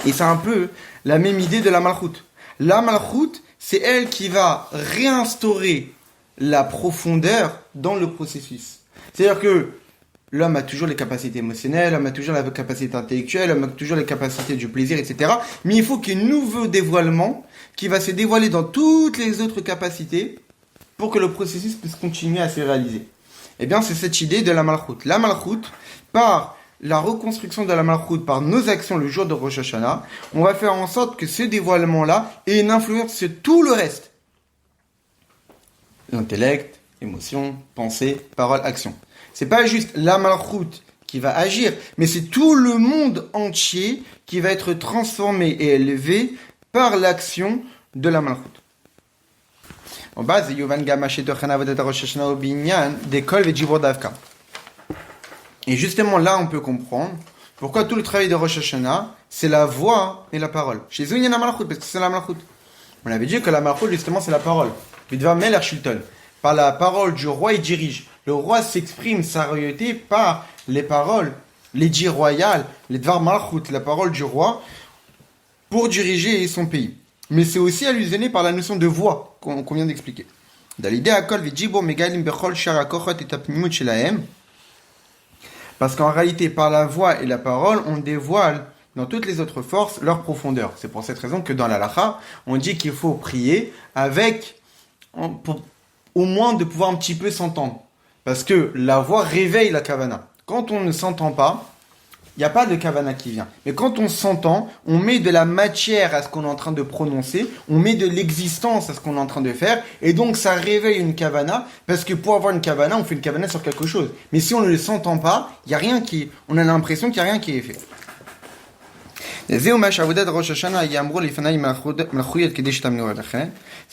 Et c'est un peu la même idée de la malchoute. La malchoute, c'est elle qui va réinstaurer la profondeur dans le processus. C'est-à-dire que l'homme a toujours les capacités émotionnelles, l'homme a toujours la capacité intellectuelle, l'homme a toujours les capacités du plaisir, etc. Mais il faut qu'il y ait un nouveau dévoilement qui va se dévoiler dans toutes les autres capacités pour que le processus puisse continuer à se réaliser. Eh bien, c'est cette idée de la malchoute. La malchoute, par la reconstruction de la Malchut par nos actions le jour de Rosh Hashanah, on va faire en sorte que ce dévoilement-là ait une influence sur tout le reste. L'intellect, émotion, pensée, parole, action. C'est pas juste la Malchut qui va agir, mais c'est tout le monde entier qui va être transformé et élevé par l'action de la Malchut. En base, Yovan Gamaché Tochana Avodat Rosh Hashanah Obinyan d'école et Jibor Davka. Et justement là, on peut comprendre pourquoi tout le travail de Rosh Hashanah, c'est la voix et la parole. Chez eux, il y a la Malchut, parce que c'est la Malchut. On avait dit que la Malchut, justement, c'est la parole. Vidvar Melech Shilton. Par la parole du roi, il dirige. Le roi s'exprime sa royauté par les paroles, les dits royales, les Dvar Malchut, la parole du roi, pour diriger son pays. Mais c'est aussi allusionné par la notion de voix qu'on vient d'expliquer. Dans l'idée Akol Vijibor Megalim Bechol Sharakochot et Tapnimut Shelahem, parce qu'en réalité, par la voix et la parole, on dévoile dans toutes les autres forces leur profondeur. C'est pour cette raison que dans l'Halakha, on dit qu'il faut prier avec, pour, au moins de pouvoir un petit peu s'entendre. Parce que la voix réveille la kavana. Quand on ne s'entend pas, il n'y a pas de kavana qui vient. Mais quand on s'entend, on met de la matière à ce qu'on est en train de prononcer, on met de l'existence à ce qu'on est en train de faire, et donc ça réveille une kavana, parce que pour avoir une kavana, on fait une kavana sur quelque chose. Mais si on ne le s'entend pas, il y a rien qui, on a l'impression qu'il n'y a rien qui est fait. C'est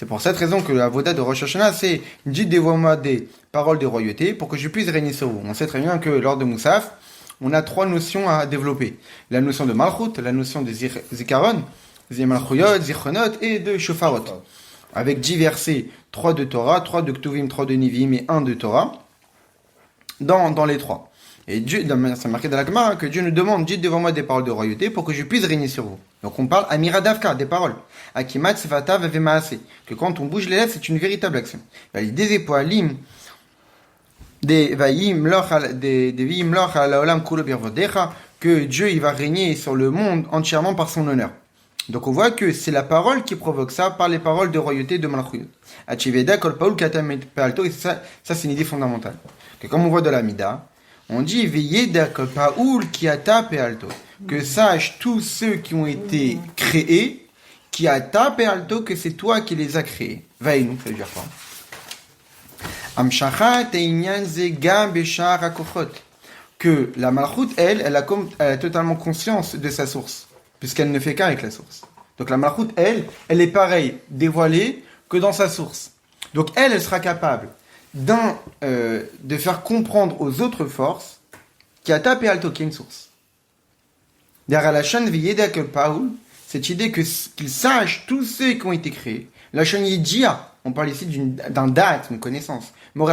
pour cette raison que la Avoda de Rosh Hashanah, c'est dit dévoile-moi des paroles de royauté pour que je puisse régner sur vous. On sait très bien que lors de Moussaf, on a trois notions à développer. La notion de Malchut, la notion de Zikaron, Malchuyot, Zichronot et de Shofarot. Avec 10 versets, 3 de Torah, 3 de Ktuvim, 3 de Nivim et 1 de Torah, dans les trois. Et Dieu, c'est marqué dans la Gemara que Dieu nous demande, dites devant moi des paroles de royauté pour que je puisse régner sur vous. Donc on parle Amira Davka, des paroles. Akimat Sefatav Vemaase, que quand on bouge les lèvres, c'est une véritable action. Des époalim, que Dieu il va régner sur le monde entièrement par son honneur. Donc on voit que c'est la parole qui provoque ça par les paroles de royauté de Malchuyot. Ça c'est une idée fondamentale. Que comme on voit dans la Mida, on dit que sache tous ceux qui ont été créés, qui a tapé alto, que c'est toi qui les as créés. Vaïnou, ça veut dire quoi? Que la Malchut, elle a totalement conscience de sa source, puisqu'elle ne fait qu'avec la source. Donc la Malchut, elle est pareille, dévoilée, que dans sa source. Donc elle sera capable de faire comprendre aux autres forces qu'il y a tapé alto, qu'il y a une source. Derrière la chaîne Viyeda que Paul, cette idée qu'ils sachent tous ceux qui ont été créés. La chaîne Yidia, on parle ici d'un date, une connaissance. On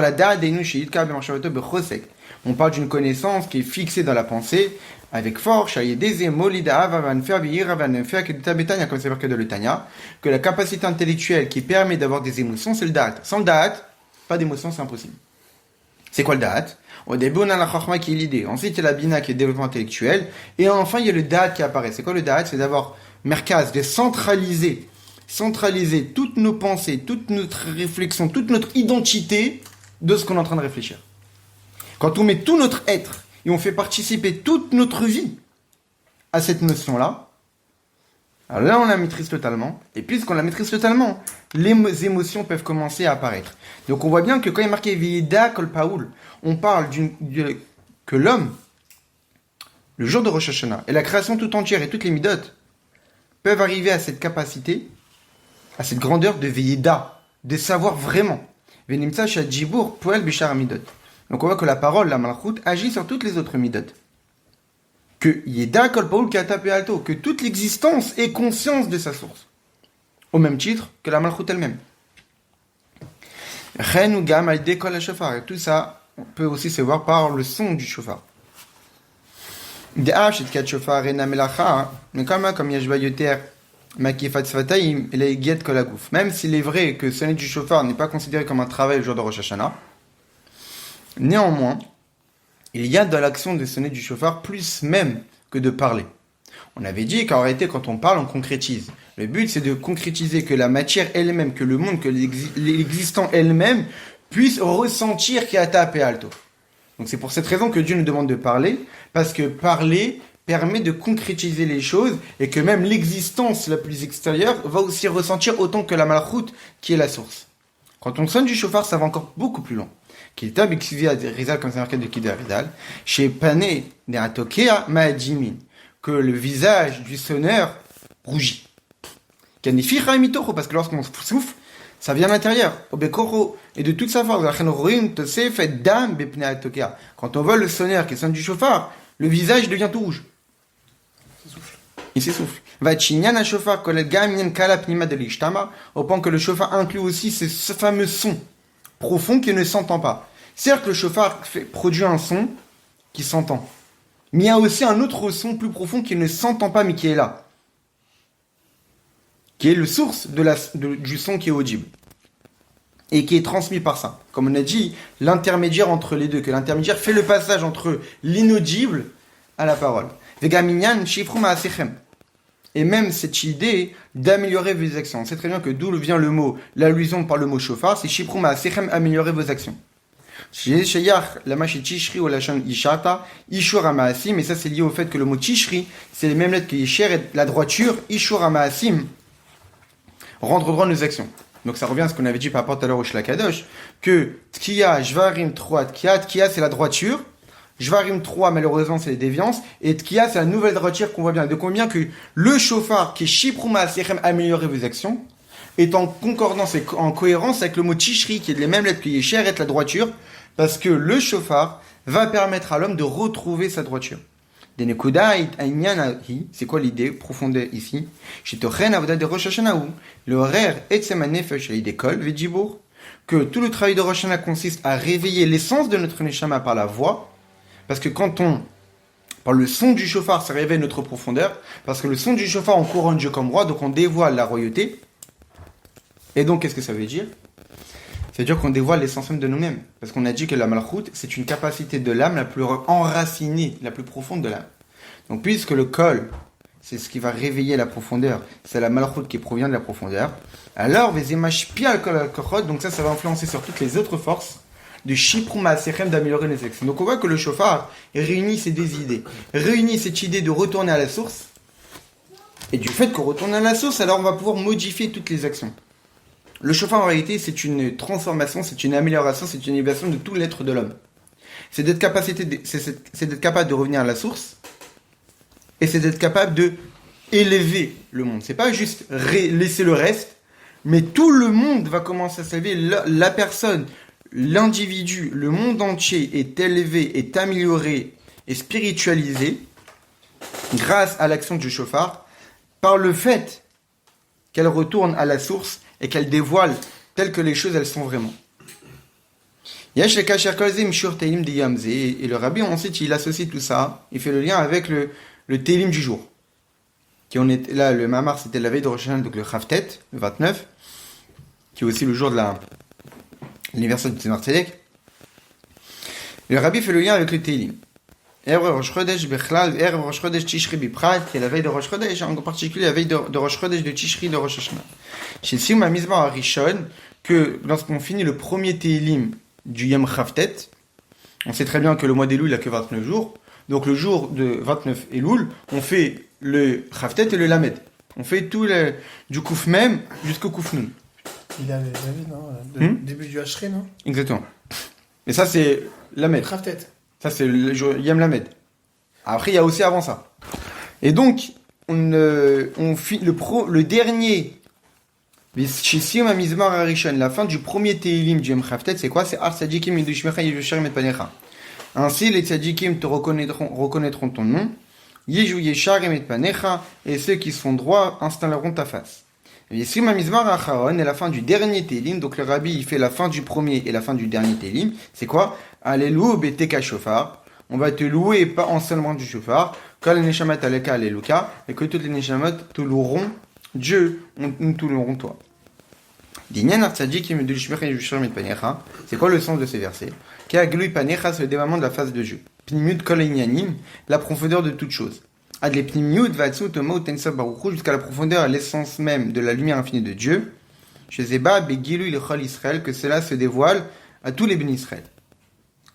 parle d'une connaissance qui est fixée dans la pensée, avec force, comme c'est marqué dans le Tanya, que la capacité intellectuelle qui permet d'avoir des émotions, c'est le date. Sans le date, pas d'émotion, c'est impossible. C'est quoi le date? Au début, on a la chachma qui est l'idée. Ensuite, il y a la bina qui est le développement intellectuel. Et enfin, il y a le date qui apparaît. C'est quoi le date? C'est d'avoir merkaz, de centraliser toutes nos pensées, toute notre réflexion, toute notre identité de ce qu'on est en train de réfléchir. Quand on met tout notre être et on fait participer toute notre vie à cette notion-là, alors là, on la maîtrise totalement. Et puisqu'on la maîtrise totalement, les émotions peuvent commencer à apparaître. Donc on voit bien que quand il est marqué Viyeda Kol Paoul, on parle que l'homme, le jour de Rosh Hashanah, et la création tout entière et toutes les midot peuvent arriver à cette capacité, à cette grandeur de Viyeda, de savoir vraiment. Venimtsa Shadjibour Poel Bishar Midot. Donc on voit que la parole, la Malchut, agit sur toutes les autres midot. Que Yeda Kol Paoul Kata Pe Alto, que toute l'existence ait conscience de sa source. Au même titre que la Malchut elle-même. Chen ou Gam Alde Kol HaShofar. Et tout ça, on peut aussi se voir par le son du shofar. De'av Shetkat Shofar Rena Melacha, mais comme Yashba Yoter Makifat Svatayim, et les Giet Kol Hagouf. Même s'il est vrai que sonner du shofar n'est pas considéré comme un travail le jour de Rosh Hashanah, néanmoins, il y a dans l'action de sonner du shofar plus même que de parler. On avait dit qu'en réalité, quand on parle, on concrétise. Le but, c'est de concrétiser que la matière elle-même, que le monde, que l'existant elle-même puisse ressentir qu'il y a tapé alto. Donc c'est pour cette raison que Dieu nous demande de parler, parce que parler permet de concrétiser les choses, et que même l'existence la plus extérieure va aussi ressentir autant que la malchoute qui est la source. Quand on sonne du chauffard, ça va encore beaucoup plus loin. Kitab Xivi Rizal, comme c'est marqué de Kida Rizal, chez Pané de Atokea Maadimin, que le visage du sonneur rougit. Kanifi Raimitocho, parce que lorsqu'on souffle, ça vient à l'intérieur, au Bekoro, et de toute sa force. Quand on voit le sonneur qui sonne du chauffard, le visage devient tout rouge. Il s'essouffle. Au point que le chauffard inclut aussi ce fameux son profond qui ne s'entend pas. Certes, le chauffard produit un son qui s'entend. Mais il y a aussi un autre son plus profond qui ne s'entend pas mais qui est là. Qui est le source du son qui est audible. Et qui est transmis par ça. Comme on a dit, l'intermédiaire entre les deux, que l'intermédiaire fait le passage entre l'inaudible à la parole. Et même cette idée d'améliorer vos actions. On sait très bien que d'où vient le mot, l'allusion par le mot chauffard, c'est Shifrum Asechem, améliorer vos actions. Mais ça c'est lié au fait que le mot Tishri, c'est les mêmes lettres que Yisher et la droiture, Ishur Amaasim, rendre droit nos actions. Donc ça revient à ce qu'on avait dit par rapport tout à l'heure au Shlakadosh, que Tkiya, Jvarim 3, Tkiya c'est la droiture, Jvarim 3 malheureusement c'est les déviances, et Tkiya c'est la nouvelle droiture qu'on voit bien. Donc on voit bien que le chauffard qui est Shipruma Asechem, améliorer vos actions, est en concordance et en cohérence avec le mot Tishri qui est les mêmes lettres que Yesher et la droiture, parce que le chauffard va permettre à l'homme de retrouver sa droiture. C'est quoi l'idée profonde ici? L'horaire que tout le travail de Rosh Hashanah consiste à réveiller l'essence de notre neshama par la voix, parce que par le son du chauffard, ça réveille notre profondeur, parce que le son du chauffard, on couronne Dieu comme roi, donc on dévoile la royauté. Et donc, qu'est-ce que ça veut dire? Ça veut dire qu'on dévoile l'essence même de nous-mêmes. Parce qu'on a dit que la malchoute, c'est une capacité de l'âme la plus enracinée, la plus profonde de l'âme. Donc, puisque le kol, c'est ce qui va réveiller la profondeur, c'est la malchoute qui provient de la profondeur, alors, donc ça va influencer sur toutes les autres forces de Shipruma Asechem d'améliorer les actions. Donc, on voit que le chauffard réunit ces deux idées. Réunit cette idée de retourner à la source. Et du fait qu'on retourne à la source, alors on va pouvoir modifier toutes les actions. Le chauffard, en réalité, c'est une transformation, c'est une amélioration, c'est une élévation de tout l'être de l'homme. C'est d'être capable de revenir à la source, et c'est d'être capable de élever le monde. C'est pas juste laisser le reste, mais tout le monde va commencer à s'élever. La personne, l'individu, le monde entier est élevé, est amélioré, est spiritualisé, grâce à l'action du chauffard, par le fait qu'elle retourne à la source, et qu'elle dévoile telles que les choses elles sont vraiment. Et le rabbi ensuite il associe tout ça, il fait le lien avec le Télim du jour. Là le Mamar c'était la veille de Rosh Hashanah, donc le Chavtet, le 29, qui est aussi le jour de l'anniversaire du Tzemar Tzedek. Le rabbi fait le lien avec le Télim. Erev Rosh Chodesh Bechlal, Erev Rosh Chodesh Tishri Biprat, qui est la veille de Rosh Chodesh, en particulier la veille de Rosh Chodesh de Tishri de Rosh Hashanah. Chez Sioum Hamizmar Arishon, que lorsqu'on finit le premier Télim du Yom Chavtet, on sait très bien que le mois d'Elul n'a que 29 jours, donc le jour de 29 Elul, on fait le Chavtet et le Lamed. On fait tout du Kouf Mem jusqu'au Kouf Nun. Il avait non le début du Hachri, non? Exactement. Et ça c'est Lamed. Chavtet. Ça, c'est le Yom Lamed. Après, il y a aussi avant ça. Et donc, on fit le dernier, chez Siyum Hamizmar Harishon, la fin du premier Télim du Yom Chavtet, c'est quoi? C'est Ar Tzadikim Yidushmecha Yevusharim et Panecha. Ainsi, les Tzadikim te reconnaîtront ton nom, Yeshu Yesharim et Panecha, et ceux qui sont droits installeront ta face. Et Siyum Hamizmar Acharon est la fin du dernier Télim, donc le Rabbi, il fait la fin du premier et la fin du dernier Télim. C'est quoi? Alléluia, beteka shofar. On va te louer pas en seulement du shofar. Quand les neshamat aleka alléluia, et que toutes les neshamat te loueront Dieu, nous te louerons toi. C'est quoi le sens de ces versets? Keaglu panecha, c'est le dévoilement de la face de Dieu. Pnimiut kol inyanim, la profondeur de toute chose. Ad les pnimiut vatsu tomo tensa baruchu, jusqu'à la profondeur, l'essence même de la lumière infinie de Dieu. Chez Zeba begilu il chol Israël, que cela se dévoile à tous les bénis Israël.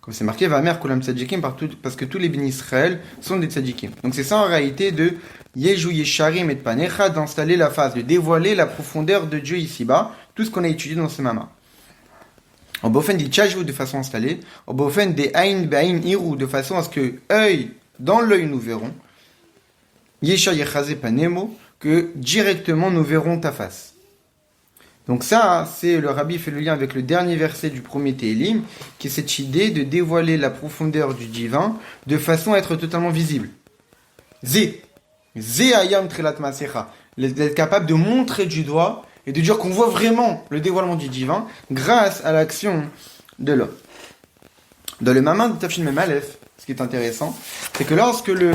Comme c'est marqué, va mer kulam tzadikim, parce que tous les bénis Israël sont des tzadikim. Donc c'est ça en réalité de Yeshu Yesharim et Panecha, d'installer la phase, de dévoiler la profondeur de Dieu ici-bas, tout ce qu'on a étudié dans ce mama. Au bofen dit Tchajou de façon installée, au bofen des Aïn Be'aïn Iru, de façon à ce que dans l'œil nous verrons, Yesha Yechaze Panemo, que directement nous verrons ta face. Donc ça, c'est le Rabbi fait le lien avec le dernier verset du premier Télim, qui est cette idée de dévoiler la profondeur du divin de façon à être totalement visible. Zé ayam trilat masecha, d'être capable de montrer du doigt et de dire qu'on voit vraiment le dévoilement du divin grâce à l'action de l'homme. Dans le Maman de Tafshin Mem Aleph, ce qui est intéressant, c'est que lorsque le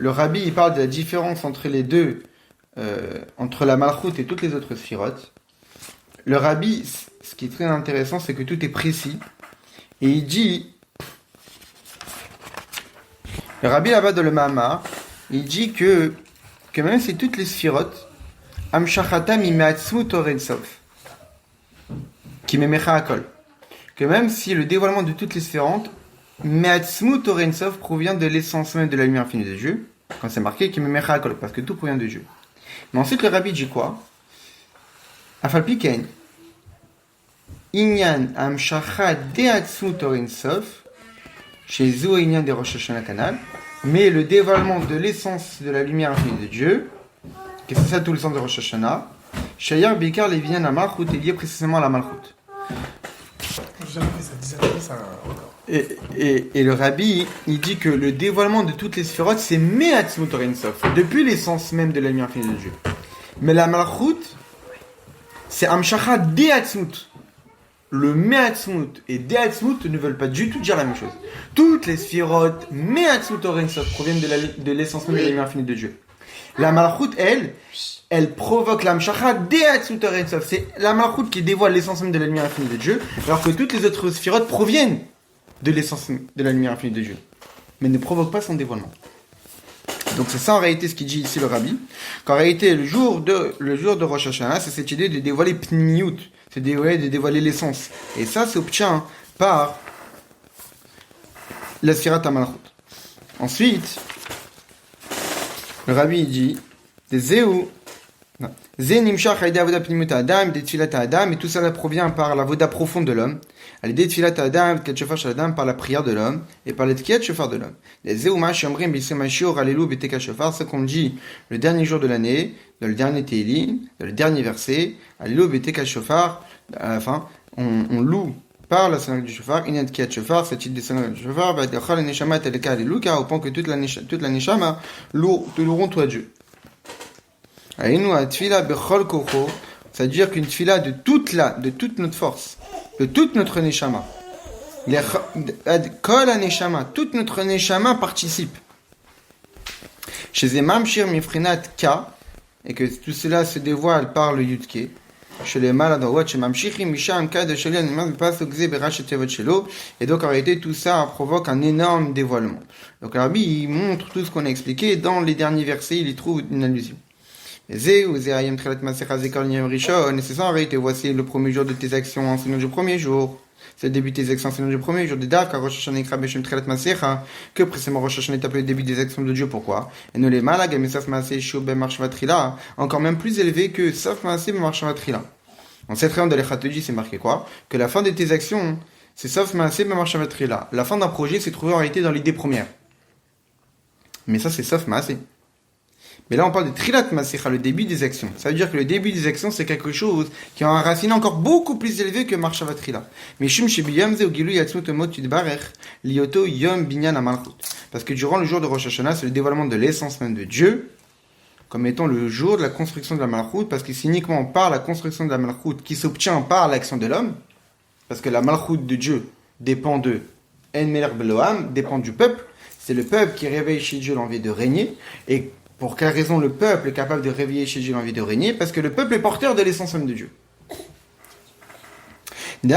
Rabbi il parle de la différence entre les deux, entre la Malchut et toutes les autres sphirotes, le Rabbi, ce qui est très intéressant, c'est que tout est précis. Et il dit, le Rabbi là-bas dans le Mahama, il dit que même si toutes les sphirotes, Amshachatam imeatzmu toren sof, qui memecha akol, que même si le dévoilement de toutes les sphirotes, meatzmu toren sof provient de l'essence même de la lumière infinie de Dieu, quand c'est marqué qui memecha akol, parce que tout provient de Dieu. Mais ensuite, le Rabbi dit quoi? Afalpiken, Inyan amshacha deatzmu toren sof, chez Zou Inyan de Rosh Hashanah Kanal, mais le dévoilement de l'essence de la lumière infinie de Dieu, que c'est ça tout le sens de Rosh Hashanah, Shayar Bikar Levian la Malchut est lié précisément à la Malchut. J'ai jamais fait ça encore. Et le Rabbi, il dit que le dévoilement de toutes les sphirotes, c'est Me'atzmut Oren Sof, depuis l'essence même de la lumière infinie de Dieu. Mais la Malchut, c'est Amshacha De'atzmut. Le Me'atzmut et De'atzmut ne veulent pas du tout dire la même chose. Toutes les sphirotes Me'atzmut Oren Sof proviennent de l'essence même de la lumière infinie de Dieu. La Malchut, elle provoque l'Amshacha De'atzmut Oren Sof. C'est la Malchut qui dévoile l'essence même de la lumière infinie de Dieu, alors que toutes les autres sphirotes proviennent de l'essence de la lumière infinie de Dieu, mais ne provoquent pas son dévoilement. Donc c'est ça en réalité ce qu'il dit ici le Rabbi, qu'en réalité le jour de Rosh Hashanah, c'est cette idée de dévoiler Pnimiut, c'est de dévoiler l'essence. Et ça s'obtient par la Sfirat HaMalchut. Ensuite, le Rabbi il dit, et tout cela provient par la voda profonde de l'homme, par la prière de l'homme et par le tkiyat shofar de l'homme. Ce qu'on dit le dernier jour de l'année, dans le dernier Tehillim, dans le dernier verset, Alelu beteka shofar, à la fin, on loue par la sonnerie du shofar, inyan tkiyat shofar, cette idée de sonnerie du shofar, au point que toute la neshama loueront toi Dieu. C'est-à-dire qu'une tfila de toute notre force, de toute notre neshama, toute notre neshama participe. Chez Zemam Shir Mifrinat Ka, et que tout cela se dévoile par le Yudke. Chez les maladroits, chez Mamshiri Misham Ka de Shelian, et donc en réalité tout ça provoque un énorme dévoilement. Donc Rabbi il montre tout ce qu'on a expliqué, dans les derniers versets il y trouve une allusion. Et c'est ça en réalité, voici le premier jour de tes actions enseignant du premier jour. C'est le début de tes actions enseignant du premier jour de Dav, car Rosh Hashanah Ikra Beshem Tchelet Masecha, que précisément Rosh Hashanah est appelé le début des actions de Dieu. Pourquoi? Et ne les malag, mais Saf Maaseh Shou Ben Marshavatrila, encore même plus élevé que Saf Maaseh Ben Marshavatrila. En cette rayon de l'Echatodi, c'est marqué quoi? Que la fin de tes actions, c'est Saf Maaseh Ben Marshavatrila. La fin d'un projet s'est trouvée en réalité dans l'idée première. Mais ça, c'est Saf Maaseh. Mais là, on parle de Trilat Masecha, le début des actions. Ça veut dire que le début des actions, c'est quelque chose qui a un racine encore beaucoup plus élevé que Marshavat Trila. Mais Shum Shebiyam Ze Ugilu Yatzmut Mot Tudbarech Lioto Yom Binyan Amalchut. Parce que durant le jour de Rosh Hashanah, c'est le dévoilement de l'essence même de Dieu, comme étant le jour de la construction de la Malchut, parce que c'est uniquement par la construction de la Malchut qui s'obtient par l'action de l'homme, parce que la Malchut de Dieu dépend de En Melech Beloam, dépend du peuple. C'est le peuple qui réveille chez Dieu l'envie de régner, et pour quelle raison le peuple est capable de réveiller chez Dieu l'envie de régner? Parce que le peuple est porteur de l'essence même de Dieu. Que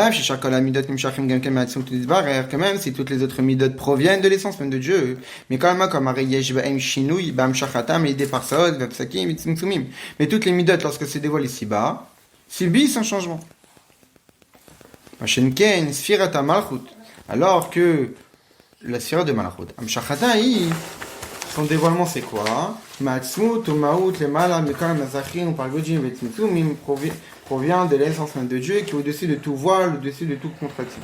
même si toutes les autres midot proviennent de l'essence même de Dieu, mais quand même comme mais toutes les midot lorsque se dévoilent ici-bas subissent un changement. Alors que la sphira de Malachut. Amshachata, son dévoilement c'est quoi? Matzmut, Maout, les Malam, les Kalam, Mazachim, Pargodjim, Vetzmitzum, provient de l'essence même de Dieu qui est au-dessus de tout voile, au-dessus de toute contraction.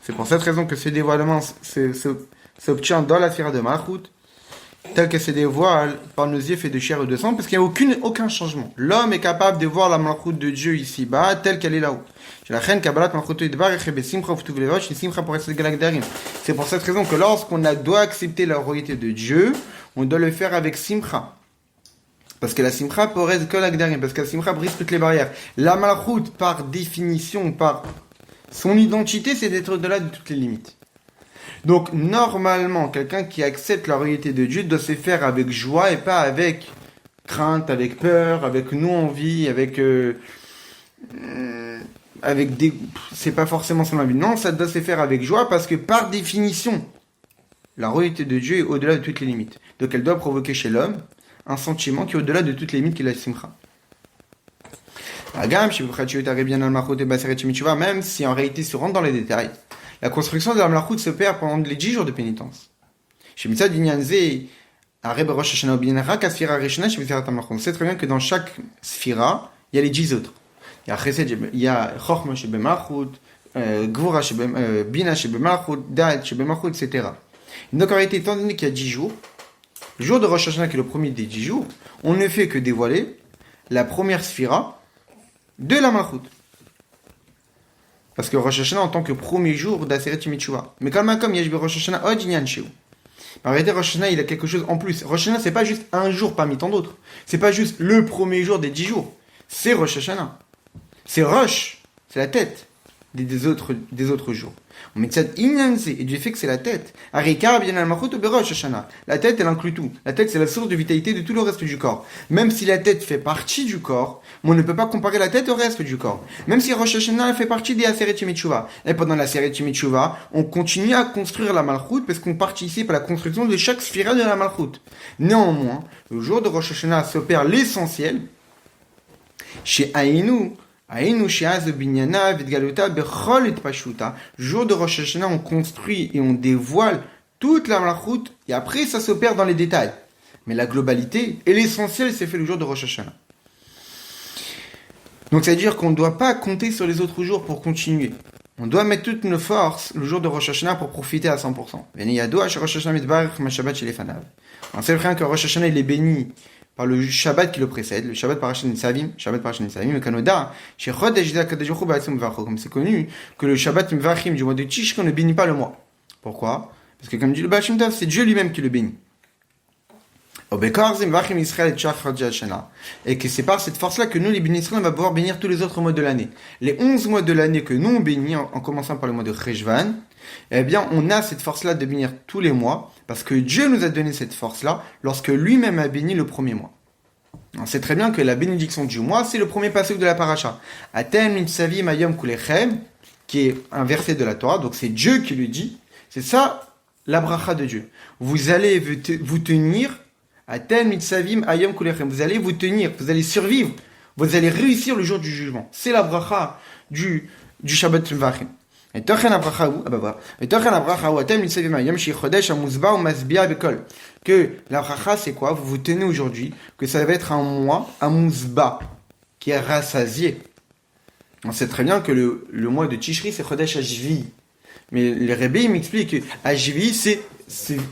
C'est pour cette raison que ce dévoilement s'obtient dans la sphira de Malachut, tel qu'elle se dévoile par nos yeux faits de chair et de sang, parce qu'il n'y a aucun changement. L'homme est capable de voir la Malachut de Dieu ici-bas, telle qu'elle est là-haut. C'est pour cette raison que lorsqu'on doit accepter la royauté de Dieu, on doit le faire avec simcha. Parce que la simcha pourrait que l'agdarim, parce que la simcha brise toutes les barrières. La Malachut, par définition, par son identité, c'est d'être au-delà de toutes les limites. Donc, normalement, quelqu'un qui accepte la royauté de Dieu doit se faire avec joie et pas avec crainte, avec peur, avec non-envie, avec des... C'est pas forcément son envie. Non, ça doit se faire avec joie parce que, par définition, la royauté de Dieu est au-delà de toutes les limites. Donc, elle doit provoquer chez l'homme un sentiment qui est au-delà de toutes les limites qu'il a simcha. Même si en réalité se rentre dans les détails, la construction de la Malachut se perd pendant les 10 jours de pénitence. C'est très bien que dans chaque sphira, il y a les 10 autres. Il y a Chesed, il y a Chochma chez Malachut, Gvura chez Bina chez Malachut, Da'at chez Malachut, etc. Donc en réalité, étant donné qu'il y a 10 jours, le jour de Rosh Hashanah, qui est le premier des 10 jours, on ne fait que dévoiler la première sphira de la Malachut. Parce que Rosh Hashanah en tant que premier jour d'Aseret Mitzvah. Mais comme Yesh Rosh Hashanah Od Inyan Sheu. En réalité, Rosh Hashanah, il a quelque chose en plus. Rosh Hashanah, c'est pas juste un jour parmi tant d'autres. C'est pas juste le premier jour des 10 jours. C'est Rosh Hashanah. C'est Rosh. C'est la tête des autres jours. On met ça inyansé, et du fait que c'est la tête. La tête, elle inclut tout. La tête, c'est la source de vitalité de tout le reste du corps. Même si la tête fait partie du corps, on ne peut pas comparer la tête au reste du corps. Même si Rosh Hashanah fait partie des Aseret Mitshuvah. Et pendant la Aseret Mitshuvah, on continue à construire la Malchut parce qu'on participe à la construction de chaque sphira de la Malchut. Néanmoins, le jour de Rosh Hashanah s'opère l'essentiel chez Aïnou. Jour de Rosh Hashanah, on construit et on dévoile toute la Malchut et après ça s'opère dans les détails. Mais la globalité et l'essentiel c'est fait le jour de Rosh Hashanah. Donc ça veut dire qu'on ne doit pas compter sur les autres jours pour continuer. On doit mettre toutes nos forces le jour de Rosh Hashanah pour profiter à 100%. On sait bien que Rosh Hashanah il est béni par le Shabbat qui le précède, le Shabbat Parashat Nitzavim, le Kanoda, chez Chodesh Kadosh comme c'est connu, que le Shabbat Mvachim du mois de Tish, qu'on ne bénit pas le mois. Pourquoi? Parce que comme dit le Baal Shem Tov, c'est Dieu lui-même qui le bénit. Et que c'est par cette force-là que nous, les bénisseurs, on va pouvoir bénir tous les autres mois de l'année. Les 11 mois de l'année que nous on bénit, en commençant par le mois de Cheshvan, eh bien, on a cette force-là de bénir tous les mois, parce que Dieu nous a donné cette force-là, lorsque lui-même a béni le premier mois. On sait très bien que la bénédiction du mois, c'est le premier passage de la paracha. Aten mitzavim ayom kulechem, qui est un verset de la Torah, donc c'est Dieu qui le dit. C'est ça, la bracha de Dieu. Vous allez vous tenir, Aten mitzavim ayom kulechem, vous allez vous tenir, vous allez survivre, vous allez réussir le jour du jugement. C'est la bracha du Shabbat Mvachim. Et tochen abracha ou atem mitzavim ayom shi chodesh amuzba ou masbia bekol. Que la bracha c'est quoi? Vous vous tenez aujourd'hui que ça va être un mois amuzba qui est rassasié. On sait très bien que le mois de Tishri c'est chodesh ashvi. Mais les Rebbe m'expliquent que ashvi c'est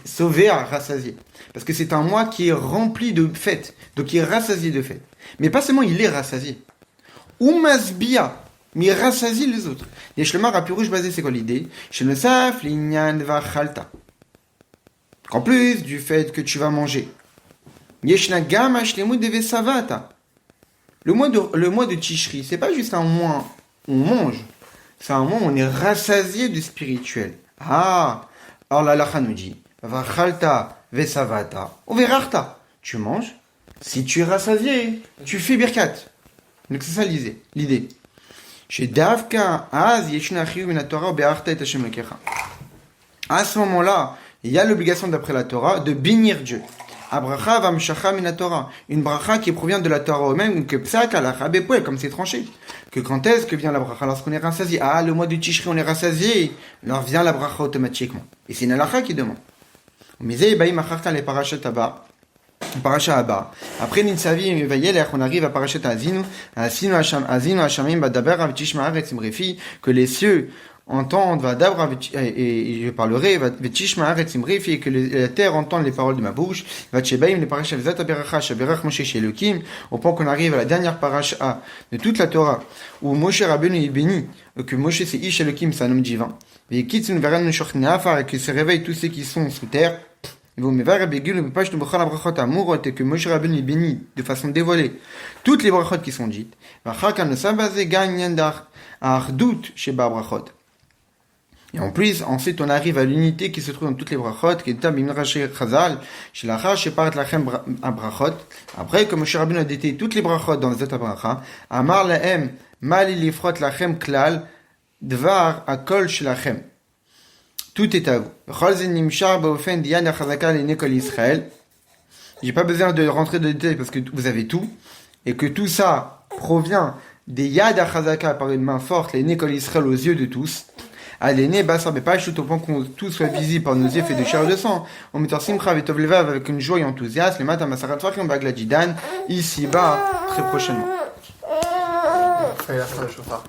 sauvé à rassasié. Parce que c'est un mois qui est rempli de fêtes, donc qui est rassasié de fêtes. Mais pas seulement il est rassasié. Ou masbia. Mais il rassasie les autres. Et Shlemar à Pirouge basé, c'est quoi l'idée? Shenosaf linyan vachalta. En plus du fait que tu vas manger. Yeshna gam ashlemut deve savata. Le mois de Tishri, c'est pas juste un mois où on mange. C'est un mois où on est rassasié du spirituel. Ah! Alors la lacha nous dit, vachalta vesavata. Overarta. Tu manges. Si tu es rassasié, tu fais birkat. Donc c'est ça l'idée. Chez Davka, Az Yeshna Chiyuv min Torah be'arta et Hashem lekecha. À ce moment-là, il y a l'obligation d'après la Torah de bénir Dieu. Abracha vamshacha min Torah. Une bracha qui provient de la Torah même, que psak alacha bepoel, comme c'est tranché. Que quand est-ce que vient la bracha? Lorsqu'on est rassasié. Ah, le mois du Tishri, on est rassasié. Alors vient la bracha automatiquement. Et c'est une alacha qui demande. Mais baim acharta les parashat abba. Parasha Abba. Après Nitsavi Vayelech, on arrive à Parashat Azinu, Azinu Hashamim Badaber Avitishma Haaretz Imrefi, que les cieux entendent Vadabra et je parlerai Vitishma Haaretz Imrefi, et que la terre entende les paroles de ma bouche. Vatchebaim les Parashat Zat Aberacha Shaberach Moshe Shelokim, au point qu'on arrive à la dernière Parasha de toute la Torah, où Moshe Rabbeinu est béni, que Moshe c'est Ish Elokim, c'est un homme divin. Et Kitsun Veren Shochne Afar, et que se réveillent tous ceux qui sont sous terre. Et que Moshe Rabbeinu est béni de façon dévoilée toutes les brachot qui sont dites. Et en plus, ensuite on arrive à l'unité qui se trouve dans toutes les brachot, qui est après que Moshe Rabbeinu a détaillé toutes les brachot dans les autres bracha, Amar lahem mali lifrot lachem klal dvar akol shelachem. Tout est à vous. J'ai pas besoin de rentrer de détails parce que vous avez tout. Et que tout ça provient des Yad HaChazaka par une main forte, les Nekol Israël aux yeux de tous. À l'aîné, Bassar Bepash, tout au point qu'on tout soit visible par nos yeux faits de chair et de sang. On met Simcha Vetov Levav avec une joie et enthousiasme. Le matin, Masarat Fachim Bagladidan, ici-bas, très prochainement. Il a fait le chauffard.